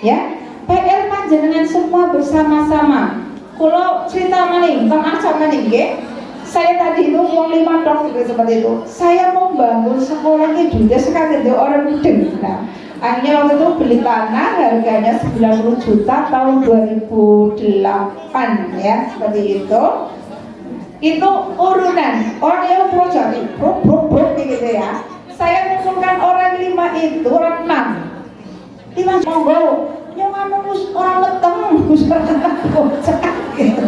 Ya, PR panjenengan semua bersama-sama. Kalau cerita maning, Kang Acap maning, nggih. Saya tadi itu uang 5 tok gitu seperti itu. Saya mau bangun sekolahnya juga sekali ada orang mudeng. Nah, akhirnya waktu itu beli tanah harganya 90 juta tahun 2008 ya, seperti itu. Itu urunan orang yang project, bruk gitu ya. Saya mengumpulkan orang 5 itu, orang 6. 5 monggo, yang anu orang meteng, bocah gitu.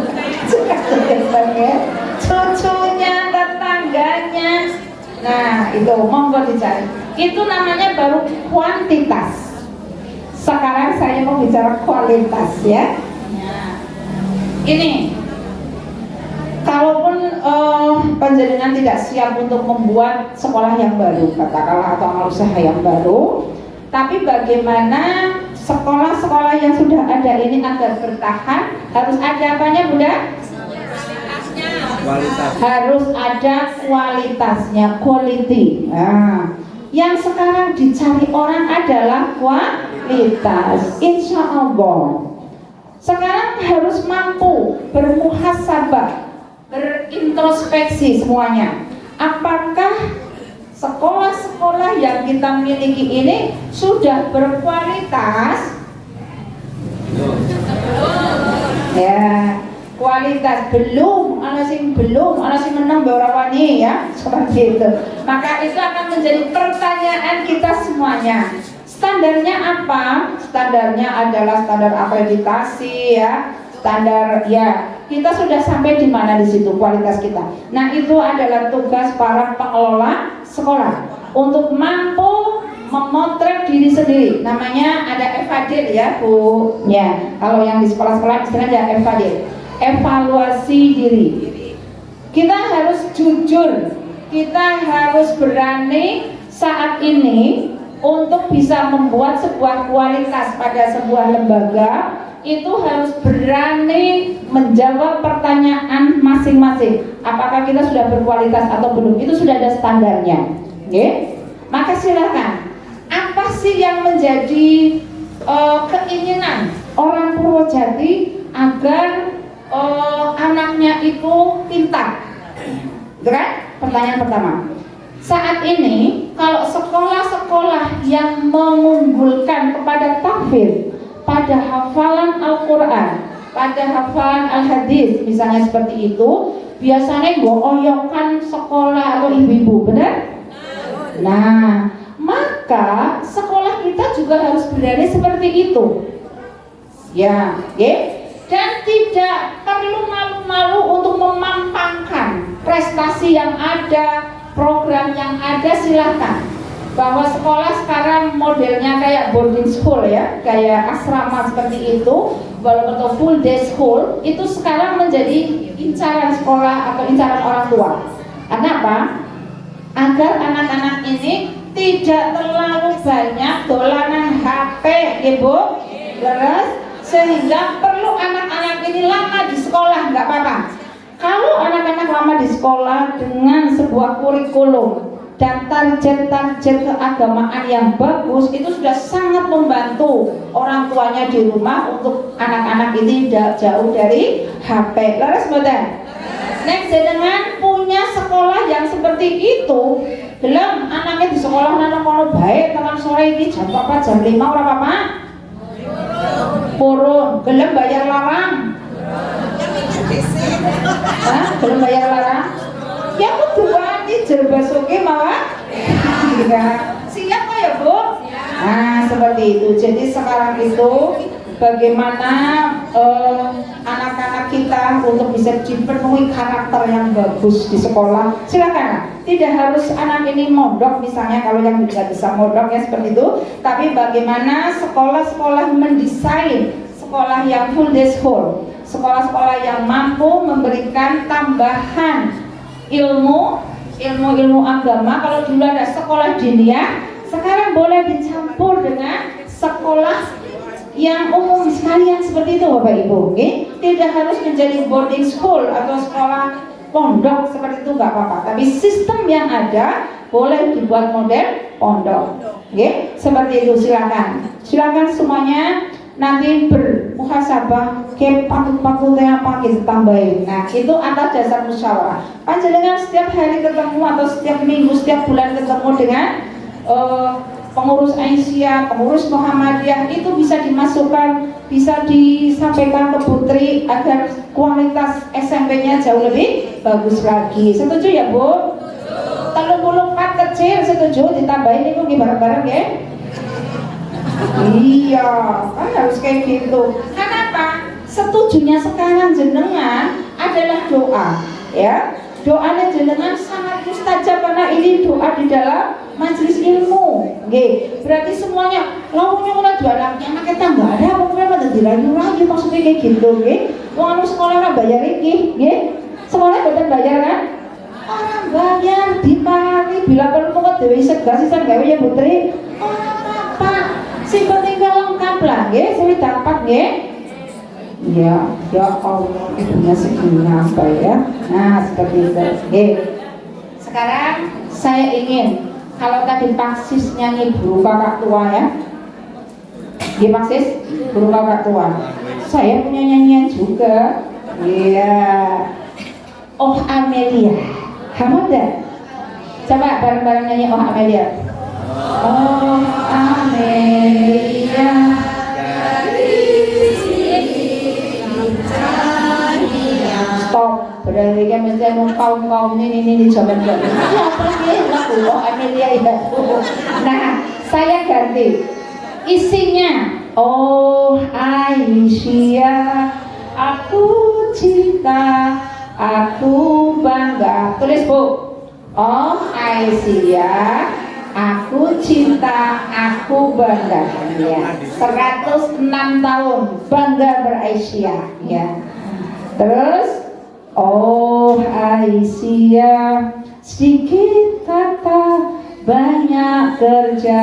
Cucunya, tetangganya. Nah, itu monggo dicari. Itu namanya baru kuantitas. Sekarang saya mau bicara kualitas ya. Nah, ini kalaupun panjenengan tidak siap untuk membuat sekolah yang baru, katakanlah atau amal usaha yang baru, tapi bagaimana sekolah-sekolah yang sudah ada ini agar bertahan, harus ada apanya, Bunda? Kualitas. Harus ada kualitasnya, quality. Nah, yang sekarang dicari orang adalah kualitas. Insya Allah sekarang harus mampu bermuhasabah, berintrospeksi semuanya. Apakah sekolah-sekolah yang kita miliki ini sudah berkualitas? Ya, kualitas belum, ana sing menang ora wani ya, seperti itu. Maka itu akan menjadi pertanyaan kita semuanya. Standarnya apa? Standarnya adalah standar akreditasi ya, standar ya. Kita sudah sampai di mana di situ kualitas kita. Nah, itu adalah tugas para pengelola sekolah untuk mampu memotret diri sendiri. Namanya ada evadir ya, Bu. Ya, kalau yang di sekolah-sekolah istilahnya evadir. Evaluasi diri. Kita harus jujur, kita harus berani saat ini untuk bisa membuat sebuah kualitas pada sebuah lembaga. Itu harus berani menjawab pertanyaan masing-masing. Apakah kita sudah berkualitas atau belum? Itu sudah ada standarnya. Oke? Maka silakan. Apa sih yang menjadi keinginan orang Purwojati agar anaknya itu pintar? Itu kan pertanyaan pertama. saat ini kalau sekolah-sekolah yang mengunggulkan kepada tahfidz, pada hafalan Al-Quran, pada hafalan Al-Hadis misalnya seperti itu, biasanya goyokan sekolah atau ibu-ibu, benar? Nah, maka sekolah kita juga harus berani seperti itu, ya, dan tidak perlu malu-malu untuk memampangkan prestasi yang ada, program yang ada. Silahkan, bahwa sekolah sekarang modelnya kayak boarding school ya, kayak asrama seperti itu, walaupun full day school, itu sekarang menjadi incaran sekolah atau incaran orang tua. Karena apa? Agar anak-anak ini tidak terlalu banyak dolanan HP, Ibu, terus sehingga perlu anak-anak ini lama di sekolah, nggak apa-apa. Kalau anak-anak lama di sekolah dengan sebuah kurikulum dan target-target keagamaan yang bagus, itu sudah sangat membantu orang tuanya di rumah untuk anak-anak ini jauh dari HP. Laras mboten? Nek jenengan punya sekolah yang seperti itu, belum anaknya di sekolah nang kono bae tekan sore ini jam 4 jam 5 ora apa-apa. Purun, gelem bayar larang. Hah? Gelem bayar larang? Ya kudu wani jerbasuke malah. Iya. Siap kok ya, Bu? Nah, seperti itu. Jadi sekarang itu bagaimana anak-anak kita untuk bisa dipenuhi karakter yang bagus di sekolah. Silakan, tidak harus anak ini mondok misalnya, kalau yang tidak bisa mondok ya seperti itu, tapi bagaimana sekolah-sekolah mendesain sekolah yang full day school, sekolah-sekolah yang mampu memberikan tambahan ilmu agama. Kalau dulu ada sekolah diniyah, sekarang boleh dicampur dengan sekolah yang umum sekalian seperti itu, Bapak Ibu. Tidak harus menjadi boarding school atau sekolah pondok seperti itu, nggak apa-apa. Tapi sistem yang ada boleh dibuat model pondok. Seperti itu. Silakan semuanya nanti bermuhasabah ke patut-patutnya apa kita tambahin. Nah, itu atas dasar musyawarah. Panjenengan setiap hari ketemu atau setiap minggu, setiap bulan ketemu dengan pengurus Aisyah, pengurus Muhammadiyah, itu bisa dimasukkan, bisa disampaikan ke Putri agar kualitas SMP-nya jauh lebih bagus lagi. Setuju ya, Bu? 34 kecil, setuju ditambahin itu bareng-bareng ya? Iya, kan harus kayak gitu. Kenapa? Setujunya sekarang jenengan adalah doa, ya. Doanya jenengan sangat mustajab karena ini doa di dalam majelis ilmu. Berarti semuanya lawannya udah anaknya tangga ada apa apa dirayu-rayu maksudnya kayak gitu. Wong sekolah ora bayar iki, sekolah boten bayar kan? Orang bayar dipari bila perlu kok dhewe segas sisan gawe ya Putri. Ora apa-apa. Sing penting lengkap lah nggih, sing dapat nggih. Ya Allah, ibunya segini apa ya? Nah, seperti itu. Sekarang saya ingin, kalau tadi Paksis nyanyi Guru Kakak Tua ya, Paksis Guru Kakak Tua, saya punya nyanyian juga. Iya, Oh Amelia, kamu ada? Coba bareng-bareng nyanyi Oh Amelia. Oh Amelia, stop. Berarti kan mesti kaum ini zaman dulu. Apa sih lagu Oh Amelia ya? Nah, saya ganti isinya. Oh Aisyah, aku cinta, aku bangga. Tulis Bu. Oh Aisyah, aku cinta, aku bangga. Ya. 106 tahun bangga beraisyah. Ya. Terus oh Aisyah, sedikit kata banyak kerja.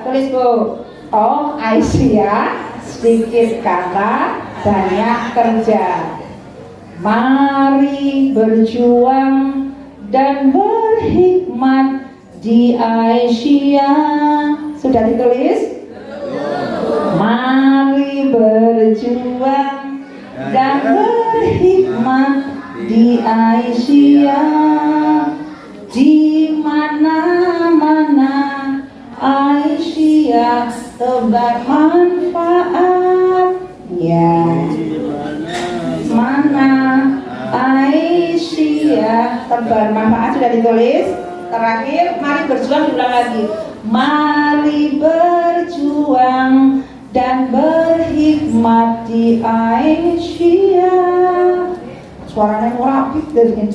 Tulis Bu. Oh Aisyah, sedikit kata banyak kerja. Mari berjuang dan berhikmat di Aisyah. Sudah ditulis? Mari berjuang dan berhikmat di Aisyah. di mana-mana Aisyah tebar manfaat. Ya, mana Aisyah tebar manfaat sudah ditulis. Terakhir, mari berjuang, diulang lagi. Mari berjuang dan berhikmat di Aisyah. Suaranya rapih dari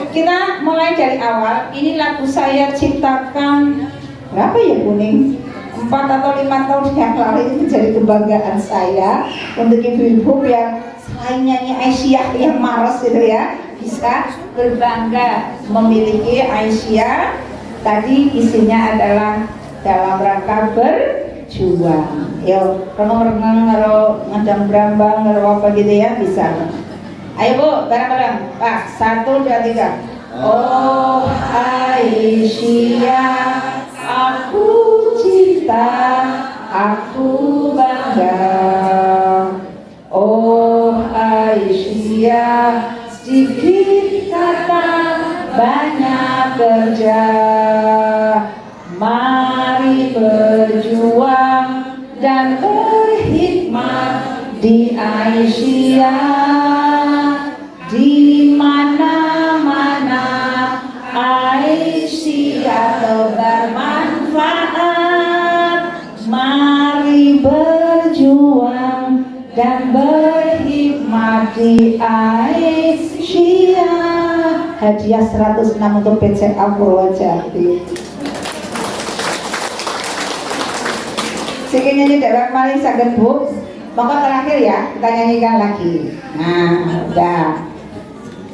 kita mulai dari awal. Ini lagu saya ciptakan berapa ya kuning? 4 atau 5 tahun yang lalu. Ini menjadi kebanggaan saya untuk ibu-ibu yang selain nyanyi Aisyah yang maros gitu ya, bisa berbangga memiliki Aisyah. Tadi isinya adalah dalam rangka berjuang. Yo, renung-renung karo ngedang brambang karo apa gitu ya, bisa. Ayo Bu, bareng-bareng. Pak, 1, 2, 3. Oh Aisyah, aku cinta, aku bangga. Oh Aisyah, sedikit kata, banyak kerja. Mari berjuang dan berhikmat di Aisyah, di mana-mana Aisyah tebar manfaat. Mari berjuang dan berhikmat di Aisyah. Hadiah 106 untuk PCA Purwojati. Sikit nyanyi dalam paling saged Bu. Maka terakhir ya, kita nyanyikan lagi. Nah, udah.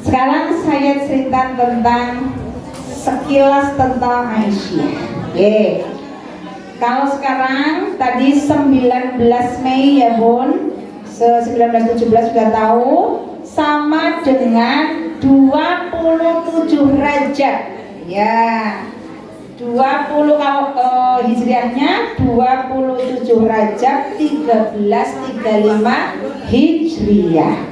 Sekarang saya cerita tentang sekilas tentang Aisyah. Oke. Kalau sekarang tadi 19 Mei ya Bun, 1917 sudah tahu, sama dengan 27 Rajab. Ya. 20 kalau hijriahnya 27 Rajab 1335 Hijriah.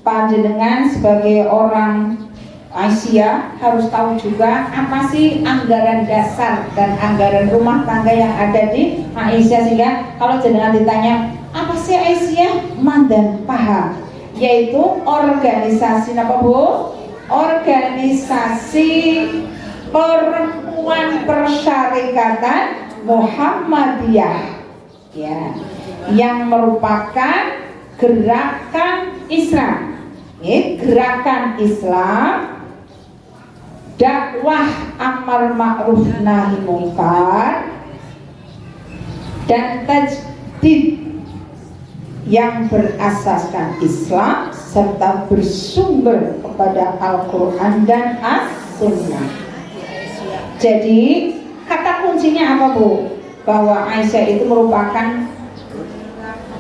Panjenengan sebagai orang Aisyah harus tahu juga apa sih anggaran dasar dan anggaran rumah tangga yang ada di Aisyah, sehingga kalau jenengan ditanya apa sih Aisyah, mandan paham, yaitu organisasi apa Bu? Organisasi Perempuan Persyarikatan Muhammadiyah, ya, yang merupakan gerakan Islam, gerakan Islam, dakwah amar ma'ruf nahi mungkar, dan tajdid yang berasaskan Islam serta bersumber kepada Al-Quran dan As-Sunnah. Jadi kata kuncinya apa Bu? Bahwa Aisyah itu merupakan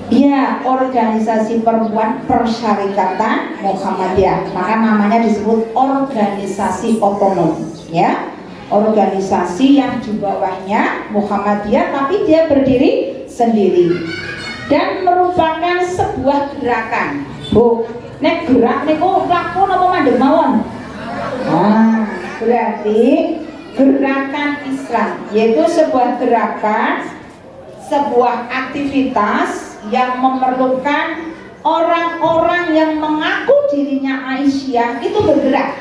ya organisasi perempuan persyarikatan Muhammadiyah, maka namanya disebut organisasi otonom, ya, organisasi yang di bawahnya Muhammadiyah tapi dia berdiri sendiri dan merupakan sebuah gerakan Bu. Nek gerak niku lakon apa mandeg mawon? Nah, berarti gerakan Islam, yaitu sebuah gerakan, sebuah aktivitas yang memerlukan orang-orang yang mengaku dirinya Aisyah itu bergerak.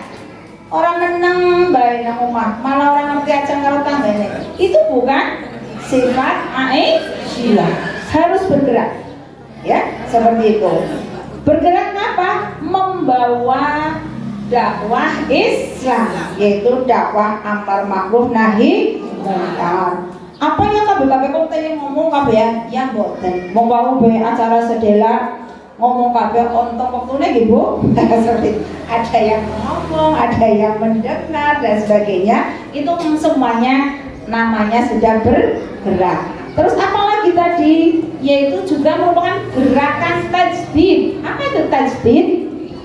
Orang meneng bae nang omah, malah orang ngerti aja karo tanggane. Itu bukan sifat Aisyah. Harus bergerak. Ya, seperti itu. Bergerak apa? Membawa dakwah Islam, yaitu dakwah amar ma'ruf nahi mungkar. Apa yang kabeh kok tanya ngomong kabeh ya mboten. Wong wau be acara sedela ngomong kabeh ontong wektune nggih Bu. Seperti ada yang ngomong, ada yang mendengar dan sebagainya. Itu semuanya namanya sudah bergerak. Terus apalagi tadi, yaitu juga merupakan gerakan tajdid. Apa itu tajdid?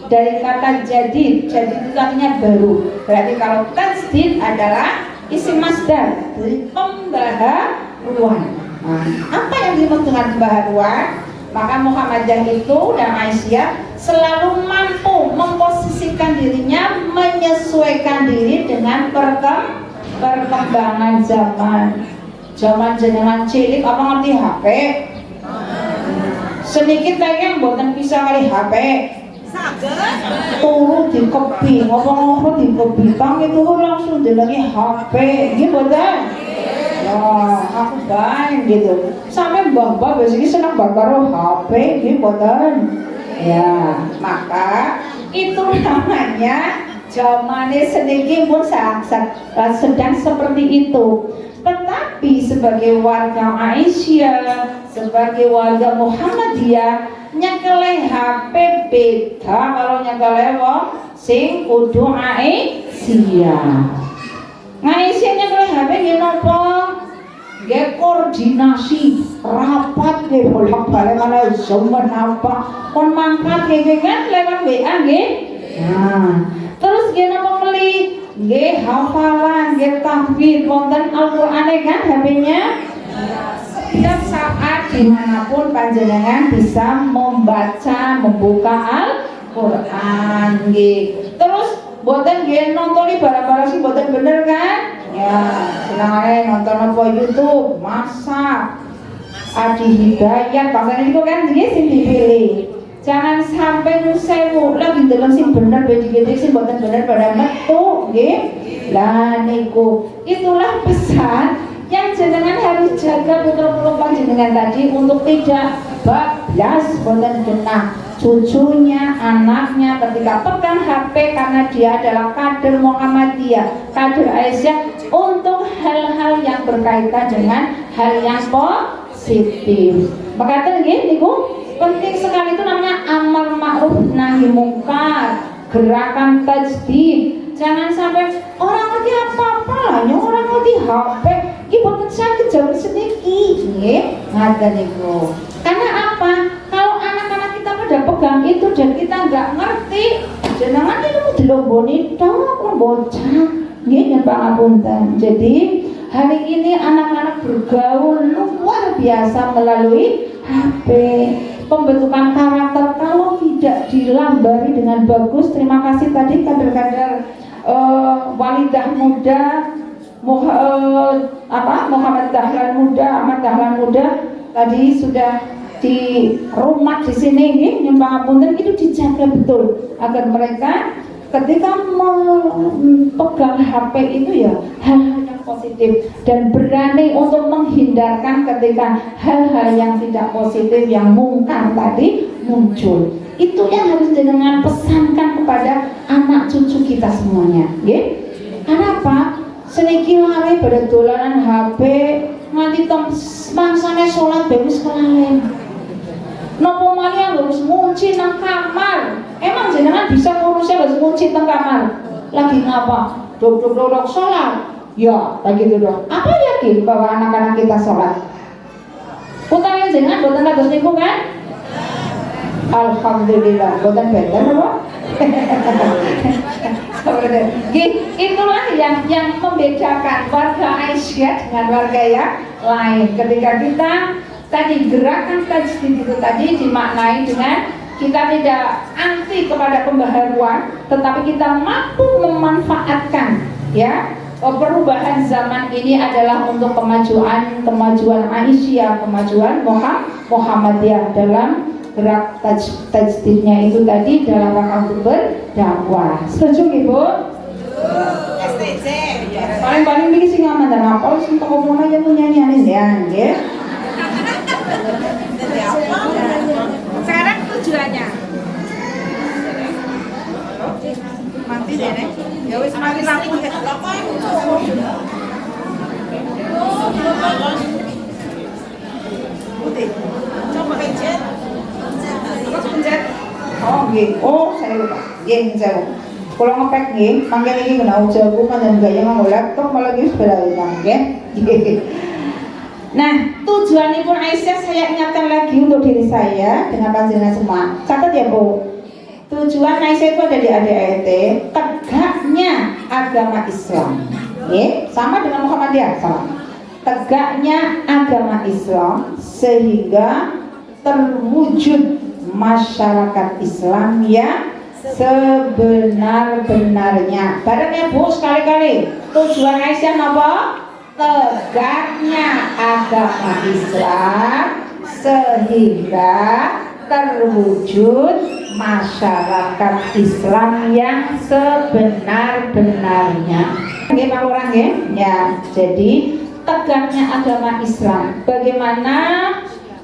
Dari kata jadid, jadid itu artinya baru. Berarti kalau tajdid adalah isim masdar, dari pembaharuan. Nah, apa yang dimaksud dengan pembaharuan? Maka Muhammadiyah itu dan Aisyah selalu mampu memposisikan dirinya, menyesuaikan diri dengan perkembangan zaman. Zaman jenengan cilik apa ngerti HP? Sedikit lagi mboten bisa kali HP. Turu dikepi, ngopo-ngopo dikepi, tangi turu langsung dilagi HP, gitu mboten? Wah, aku baik gitu. Sampai mbah-mbah biasanya senang karo HP, gitu mboten? Ya, maka itu namanya zamannya sedikit pun sedang seperti itu. Tetapi sebagai warga Aisyah, sebagai warga Muhammadiyah, nyekele HP beda kalau nyekele wong sing kudu Aisyah. Aisyah nyekele HP nggih napa? Nggih koordinasi rapat nggih bolak-balik mana zaman apa kon mangkat nggih kan lewat WA nggih. Nah, terus nggih napa meli? Nggih hafalan, nggih tahfidz wonten Al-Qur'ane kan HP-nya. Setiap saat dimanapun panjenengan bisa membaca, membuka Al-Qur'an nggih. Terus boten nggih nonton barang-barang sing boten bener kan? Ya, senangane nonton apa YouTube, masak, Adi Hidayat, pasangan itu kan nggih sing dipilih. Jangan sampai nusewu lagi dalam sing bener bedik-bedik sing boten bener pada metu nggih. Lah niku itulah pesan yang jenengan harus jaga putra-putra panjenengan tadi untuk tidak bablas boten genah cucunya, anaknya ketika pegang HP karena dia adalah kader Muhammadiyah, kader Aisyah untuk hal-hal yang berkaitan dengan hal yang positif. Maka nggih niku penting sekali itu namanya amal ma'ruf nahi mungkar, gerakan tajdid. Jangan sampai orang ngerti apa-apa lah, orang ngerti HP, iki boten saged jawab sedikit nggih. Ngaten niku. Karena apa? Kalau anak-anak kita pada pegang itu dan kita nggak ngerti, jenengan itu dilomboni tok bocah. Nggih nyen pangapunten. Jadi hari ini anak-anak bergaul luar biasa melalui HP. Pembentukan karakter kalau tidak dilambari dengan bagus, terima kasih tadi kader-kader walidah muda, Muhammad Dahlan muda, Ahmad Dahlan muda tadi sudah di rumah di sini nih, nyembang apunten itu dijaga betul agar mereka ketika memegang HP itu ya hal-hal yang positif dan berani untuk menghindarkan ketika hal-hal yang tidak positif yang mungkar tadi muncul. Itu yang harus dengan pesankan kepada anak cucu kita semuanya, nggih. Karena apa? Seniki lari pada dolanan HP nganti mangsane sholat bagus kelalen. Nopo malih harus ngunci nang kamar. Emang jenengan bisa ngurusnya harus ngunci nang kamar? Lagi ngapa? Dok sholat. Ya, begitu dong. Apa yakin bahwa anak-anak kita sholat? Utangnya jenengan boten kados niku kan? Alhamdulillah, boten bener apa? Itulah yang membedakan warga Aisyah dengan warga yang lain. Ketika kita tadi gerakan tajdid itu tadi dimaknai dengan kita tidak anti kepada pembaharuan, tetapi kita mampu memanfaatkan ya perubahan zaman ini adalah untuk kemajuan Aisyah, kemajuan Muhammadiyah dalam gerak tajdidnya itu tadi dalam rangka untuk berdakwah. Setuju Ibu? STC. Paling-paling bikin sing aman dan apa sing toko mona yang nyanyi-nyanyi ya nggih. Sekarang tujuannya. Mati deh, Nek. Ya wis mati lampu. Putih. Coba pencet. Terus pencet. Oh nggih. Oh, saya lupa. Nggih, saya lupa. Kalau ngepek nggih, mangken iki kena ujaku mandan gaya nganggo laptop malah iki sepeda nggih. Nah, tujuanipun Aisyah saya ingatkan lagi untuk diri saya dengan panjenengan semua. Catat ya, Bu. Tujuan Aisyah itu ada di ADART, tegaknya agama Islam. Ya, sama dengan Muhammadiyah, sama. Tegaknya agama Islam sehingga terwujud masyarakat Islam yang sebenar-benarnya. Bareng ya Bu sekali-kali. Tujuan Aisyah apa? Tegaknya agama Islam sehingga terwujud masyarakat Islam yang sebenar-benarnya. Nggih Pak Lurah nggih? Ya, jadi tegaknya agama Islam. Bagaimana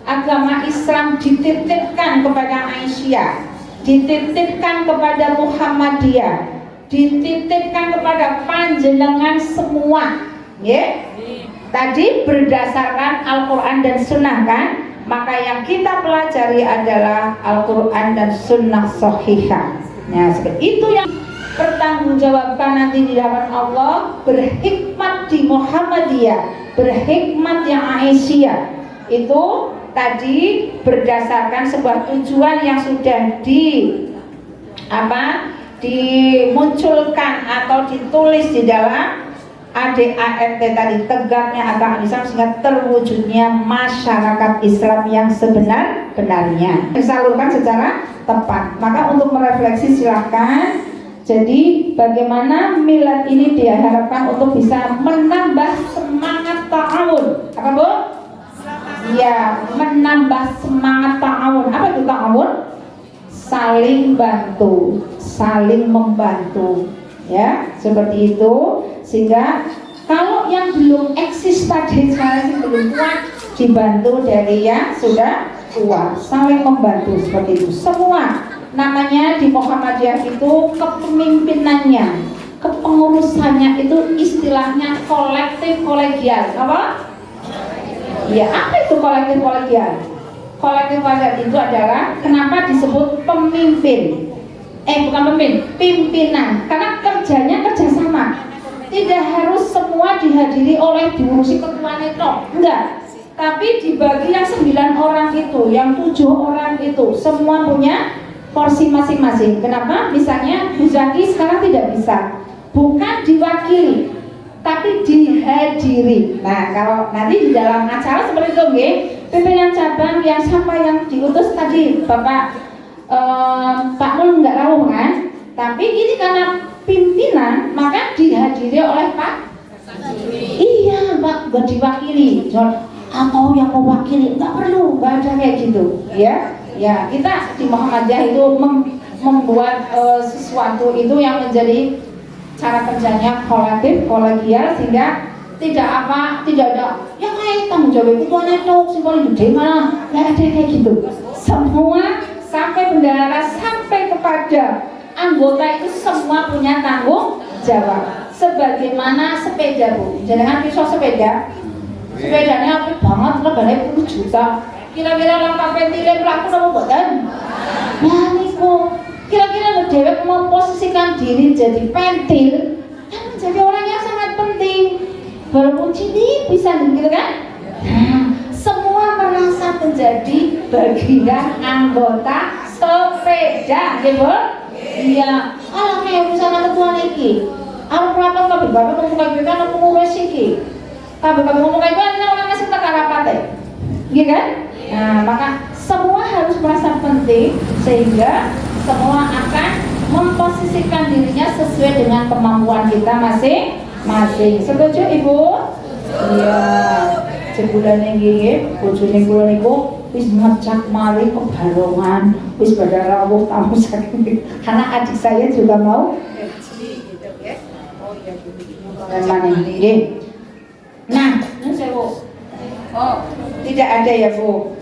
agama Islam dititipkan kepada Aisyah, dititipkan kepada Muhammadiyah, dititipkan kepada panjenengan semua, ya. Tadi berdasarkan Al-Quran dan Sunnah kan, maka yang kita pelajari adalah Al-Quran dan Sunnah Sahihah. Nah, itu yang pertanggungjawabkan nanti di hadapan Allah, berhikmat di Muhammadiyah, berhikmat yang Aisyah. Itu tadi berdasarkan sebuah tujuan yang sudah dimunculkan atau ditulis di dalam ADART tadi, tegaknya agama Islam sehingga terwujudnya masyarakat Islam yang sebenar-benarnya, disalurkan secara tepat. Maka untuk merefleksi silahkan. Jadi bagaimana milad ini diharapkan untuk bisa menambah semangat ta'awun. Apa Bu? Ya, menambah semangat ta'awun. Apa itu ta'awun? Saling bantu, saling membantu. Ya, seperti itu. Sehingga kalau yang belum eksis tadi sekarang belum kuat, dibantu dari yang sudah kuat, saling membantu seperti itu. Semua namanya di Muhammadiyah itu kepemimpinannya, kepengurusannya itu istilahnya kolektif kolegial. Apa? Ya, apa itu kolektif kolegial? Kolektif kolegial itu adalah kenapa disebut pemimpin? Bukan pemimpin, pimpinan. Karena kerjanya kerjasama. Tidak harus semua dihadiri oleh diurusi ketua neto, enggak. Tapi dibagi yang 9 orang itu, yang 7 orang itu, semua punya porsi masing-masing. Kenapa? Misalnya Bu Zaki sekarang tidak bisa, bukan diwakili, tapi dihadiri. Nah, kalau nanti di dalam acara seperti itu, nggih, pimpinan cabang yang siapa yang diutus tadi, Bapak Pak Mul nggak tahu kan? Tapi ini karena pimpinan, maka dihadiri oleh Pak. Iya, Pak, gak diwakili. Atau yang mewakili, nggak perlu, nggak ada kayak gitu, ya. Ya, kita di Muhammadiyah itu membuat sesuatu itu yang menjadi cara kerjanya kolektif, kolegial, sehingga tidak ada yang kayak tanggung jawab ketua neto, simpel gede mana, nggak ada kayak gitu. Semua sampai bendahara sampai kepada anggota itu semua punya tanggung jawab. Sebagaimana sepeda Bu, jangan pisau sepeda, sepedanya apik banget, regane 10 juta. Kira-kira langkah pentilnya pelaku apa boten? Nah niku, kira-kira dhewek memposisikan diri jadi pentil, kan menjadi orang yang sangat penting. Walaupun cilik bisa gitu kan? Nah, semua merasa menjadi bagian anggota sepeda, ya Bu? Iya, alah kayak misalnya ketua niki, arep rapat kabeh ngomong kabeh kan pengurus iki. Kabeh ngomong kabeh ana orang ngasih tekan rapate. Gitu kan? Nah, maka semua harus merasa penting sehingga semua akan memposisikan dirinya sesuai dengan kemampuan kita masing-masing. Setuju Ibu? Iya. Jebulane nggih, bojone kula niku wis ngecak mari kebarongan, wis pada rawuh tamu saking anak adik saya juga mau gitu ya. Oh iya Bu. Nah, sewu. Oh, tidak ada ya Bu.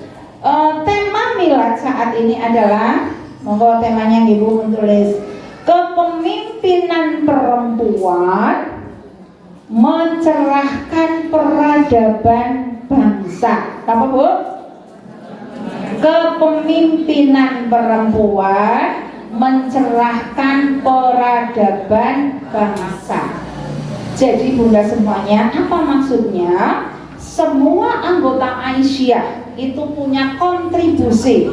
Tema milad saat ini adalah, monggo temanya Ibu menulis, kepemimpinan perempuan mencerahkan peradaban bangsa. Apa Bu? Kepemimpinan perempuan mencerahkan peradaban bangsa. Jadi Bunda semuanya, apa maksudnya? Semua anggota Aisyah itu punya kontribusi,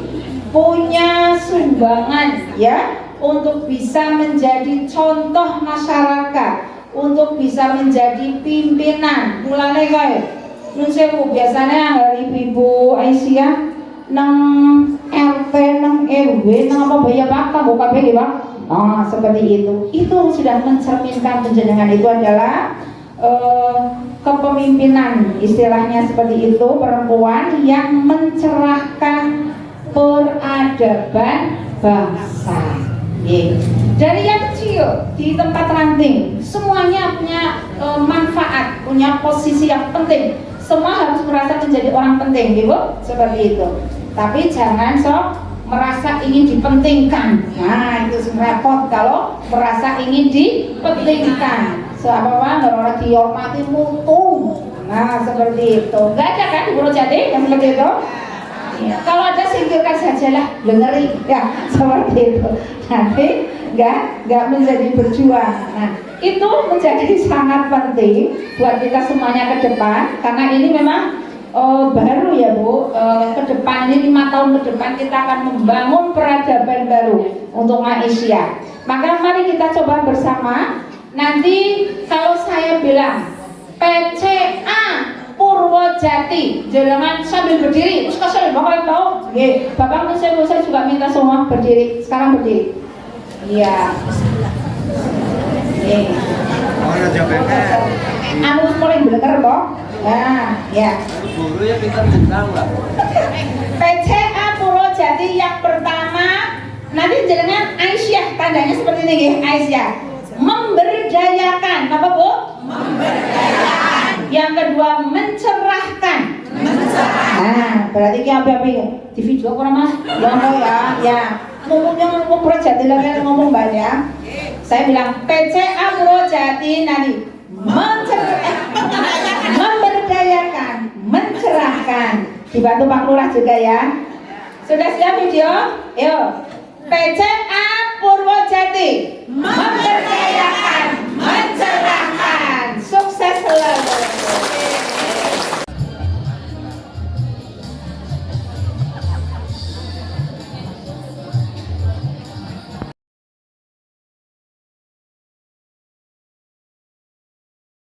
punya sumbangan ya, untuk bisa menjadi contoh masyarakat, untuk bisa menjadi pimpinan. Mulane kae nun sewu biasanya hari Ibu Aisyah nang RT, nang RW, nang apa Baya Pak, kamu kabeh nggih Pak. Nah, seperti itu. Itu sudah mencerminkan penjenengan itu adalah kepemimpinan, istilahnya seperti itu, perempuan yang mencerahkan peradaban bangsa. Dari yang kecil di tempat ranting, semuanya punya manfaat, punya posisi yang penting. Semua harus merasa menjadi orang penting, Ibu, seperti itu. Tapi jangan sok merasa ingin dipentingkan. Nah, itu repot kalau merasa ingin dipentingkan. Apa orang dihormati mutu. Nah, seperti itu. Enggak ada kan Guru Jati yang seperti itu? Ya, kalau ada singkirkan sajalah, dengeri ya, seperti itu. Nanti nggak menjadi berjuang. Nah, itu menjadi sangat penting buat kita semuanya ke depan, karena ini memang baru ya Bu, ke depan ini 5 tahun ke depan kita akan membangun peradaban baru untuk Malaysia. Maka mari kita coba bersama. Nanti kalau saya bilang PCA Purwojati, jangan sambil berdiri, terus kesel Bapak tahu, Bapak saya juga minta semua berdiri, sekarang berdiri. Iya. Mana jawabnya? Anu mulai beleker toh. Nah, ya. Guru ya pintar tentang lah. PCA Purwojati yang pertama, nanti jangan Aisyah, tandanya seperti ini nggih, Aisyah. Memberdayakan, apa Bu? Memberdayakan. Yang kedua mencerahkan. Nah, berarti ki apa-apa di video kurang Mas? Ya. Ngomongnya ngomong Purwojati lagi ngomong banyak. Saya bilang PCA Purwojati nanti memberdayakan, mencerahkan. Dibantu Pak Lurah juga ya. Sudah siap video? Yuk. PCA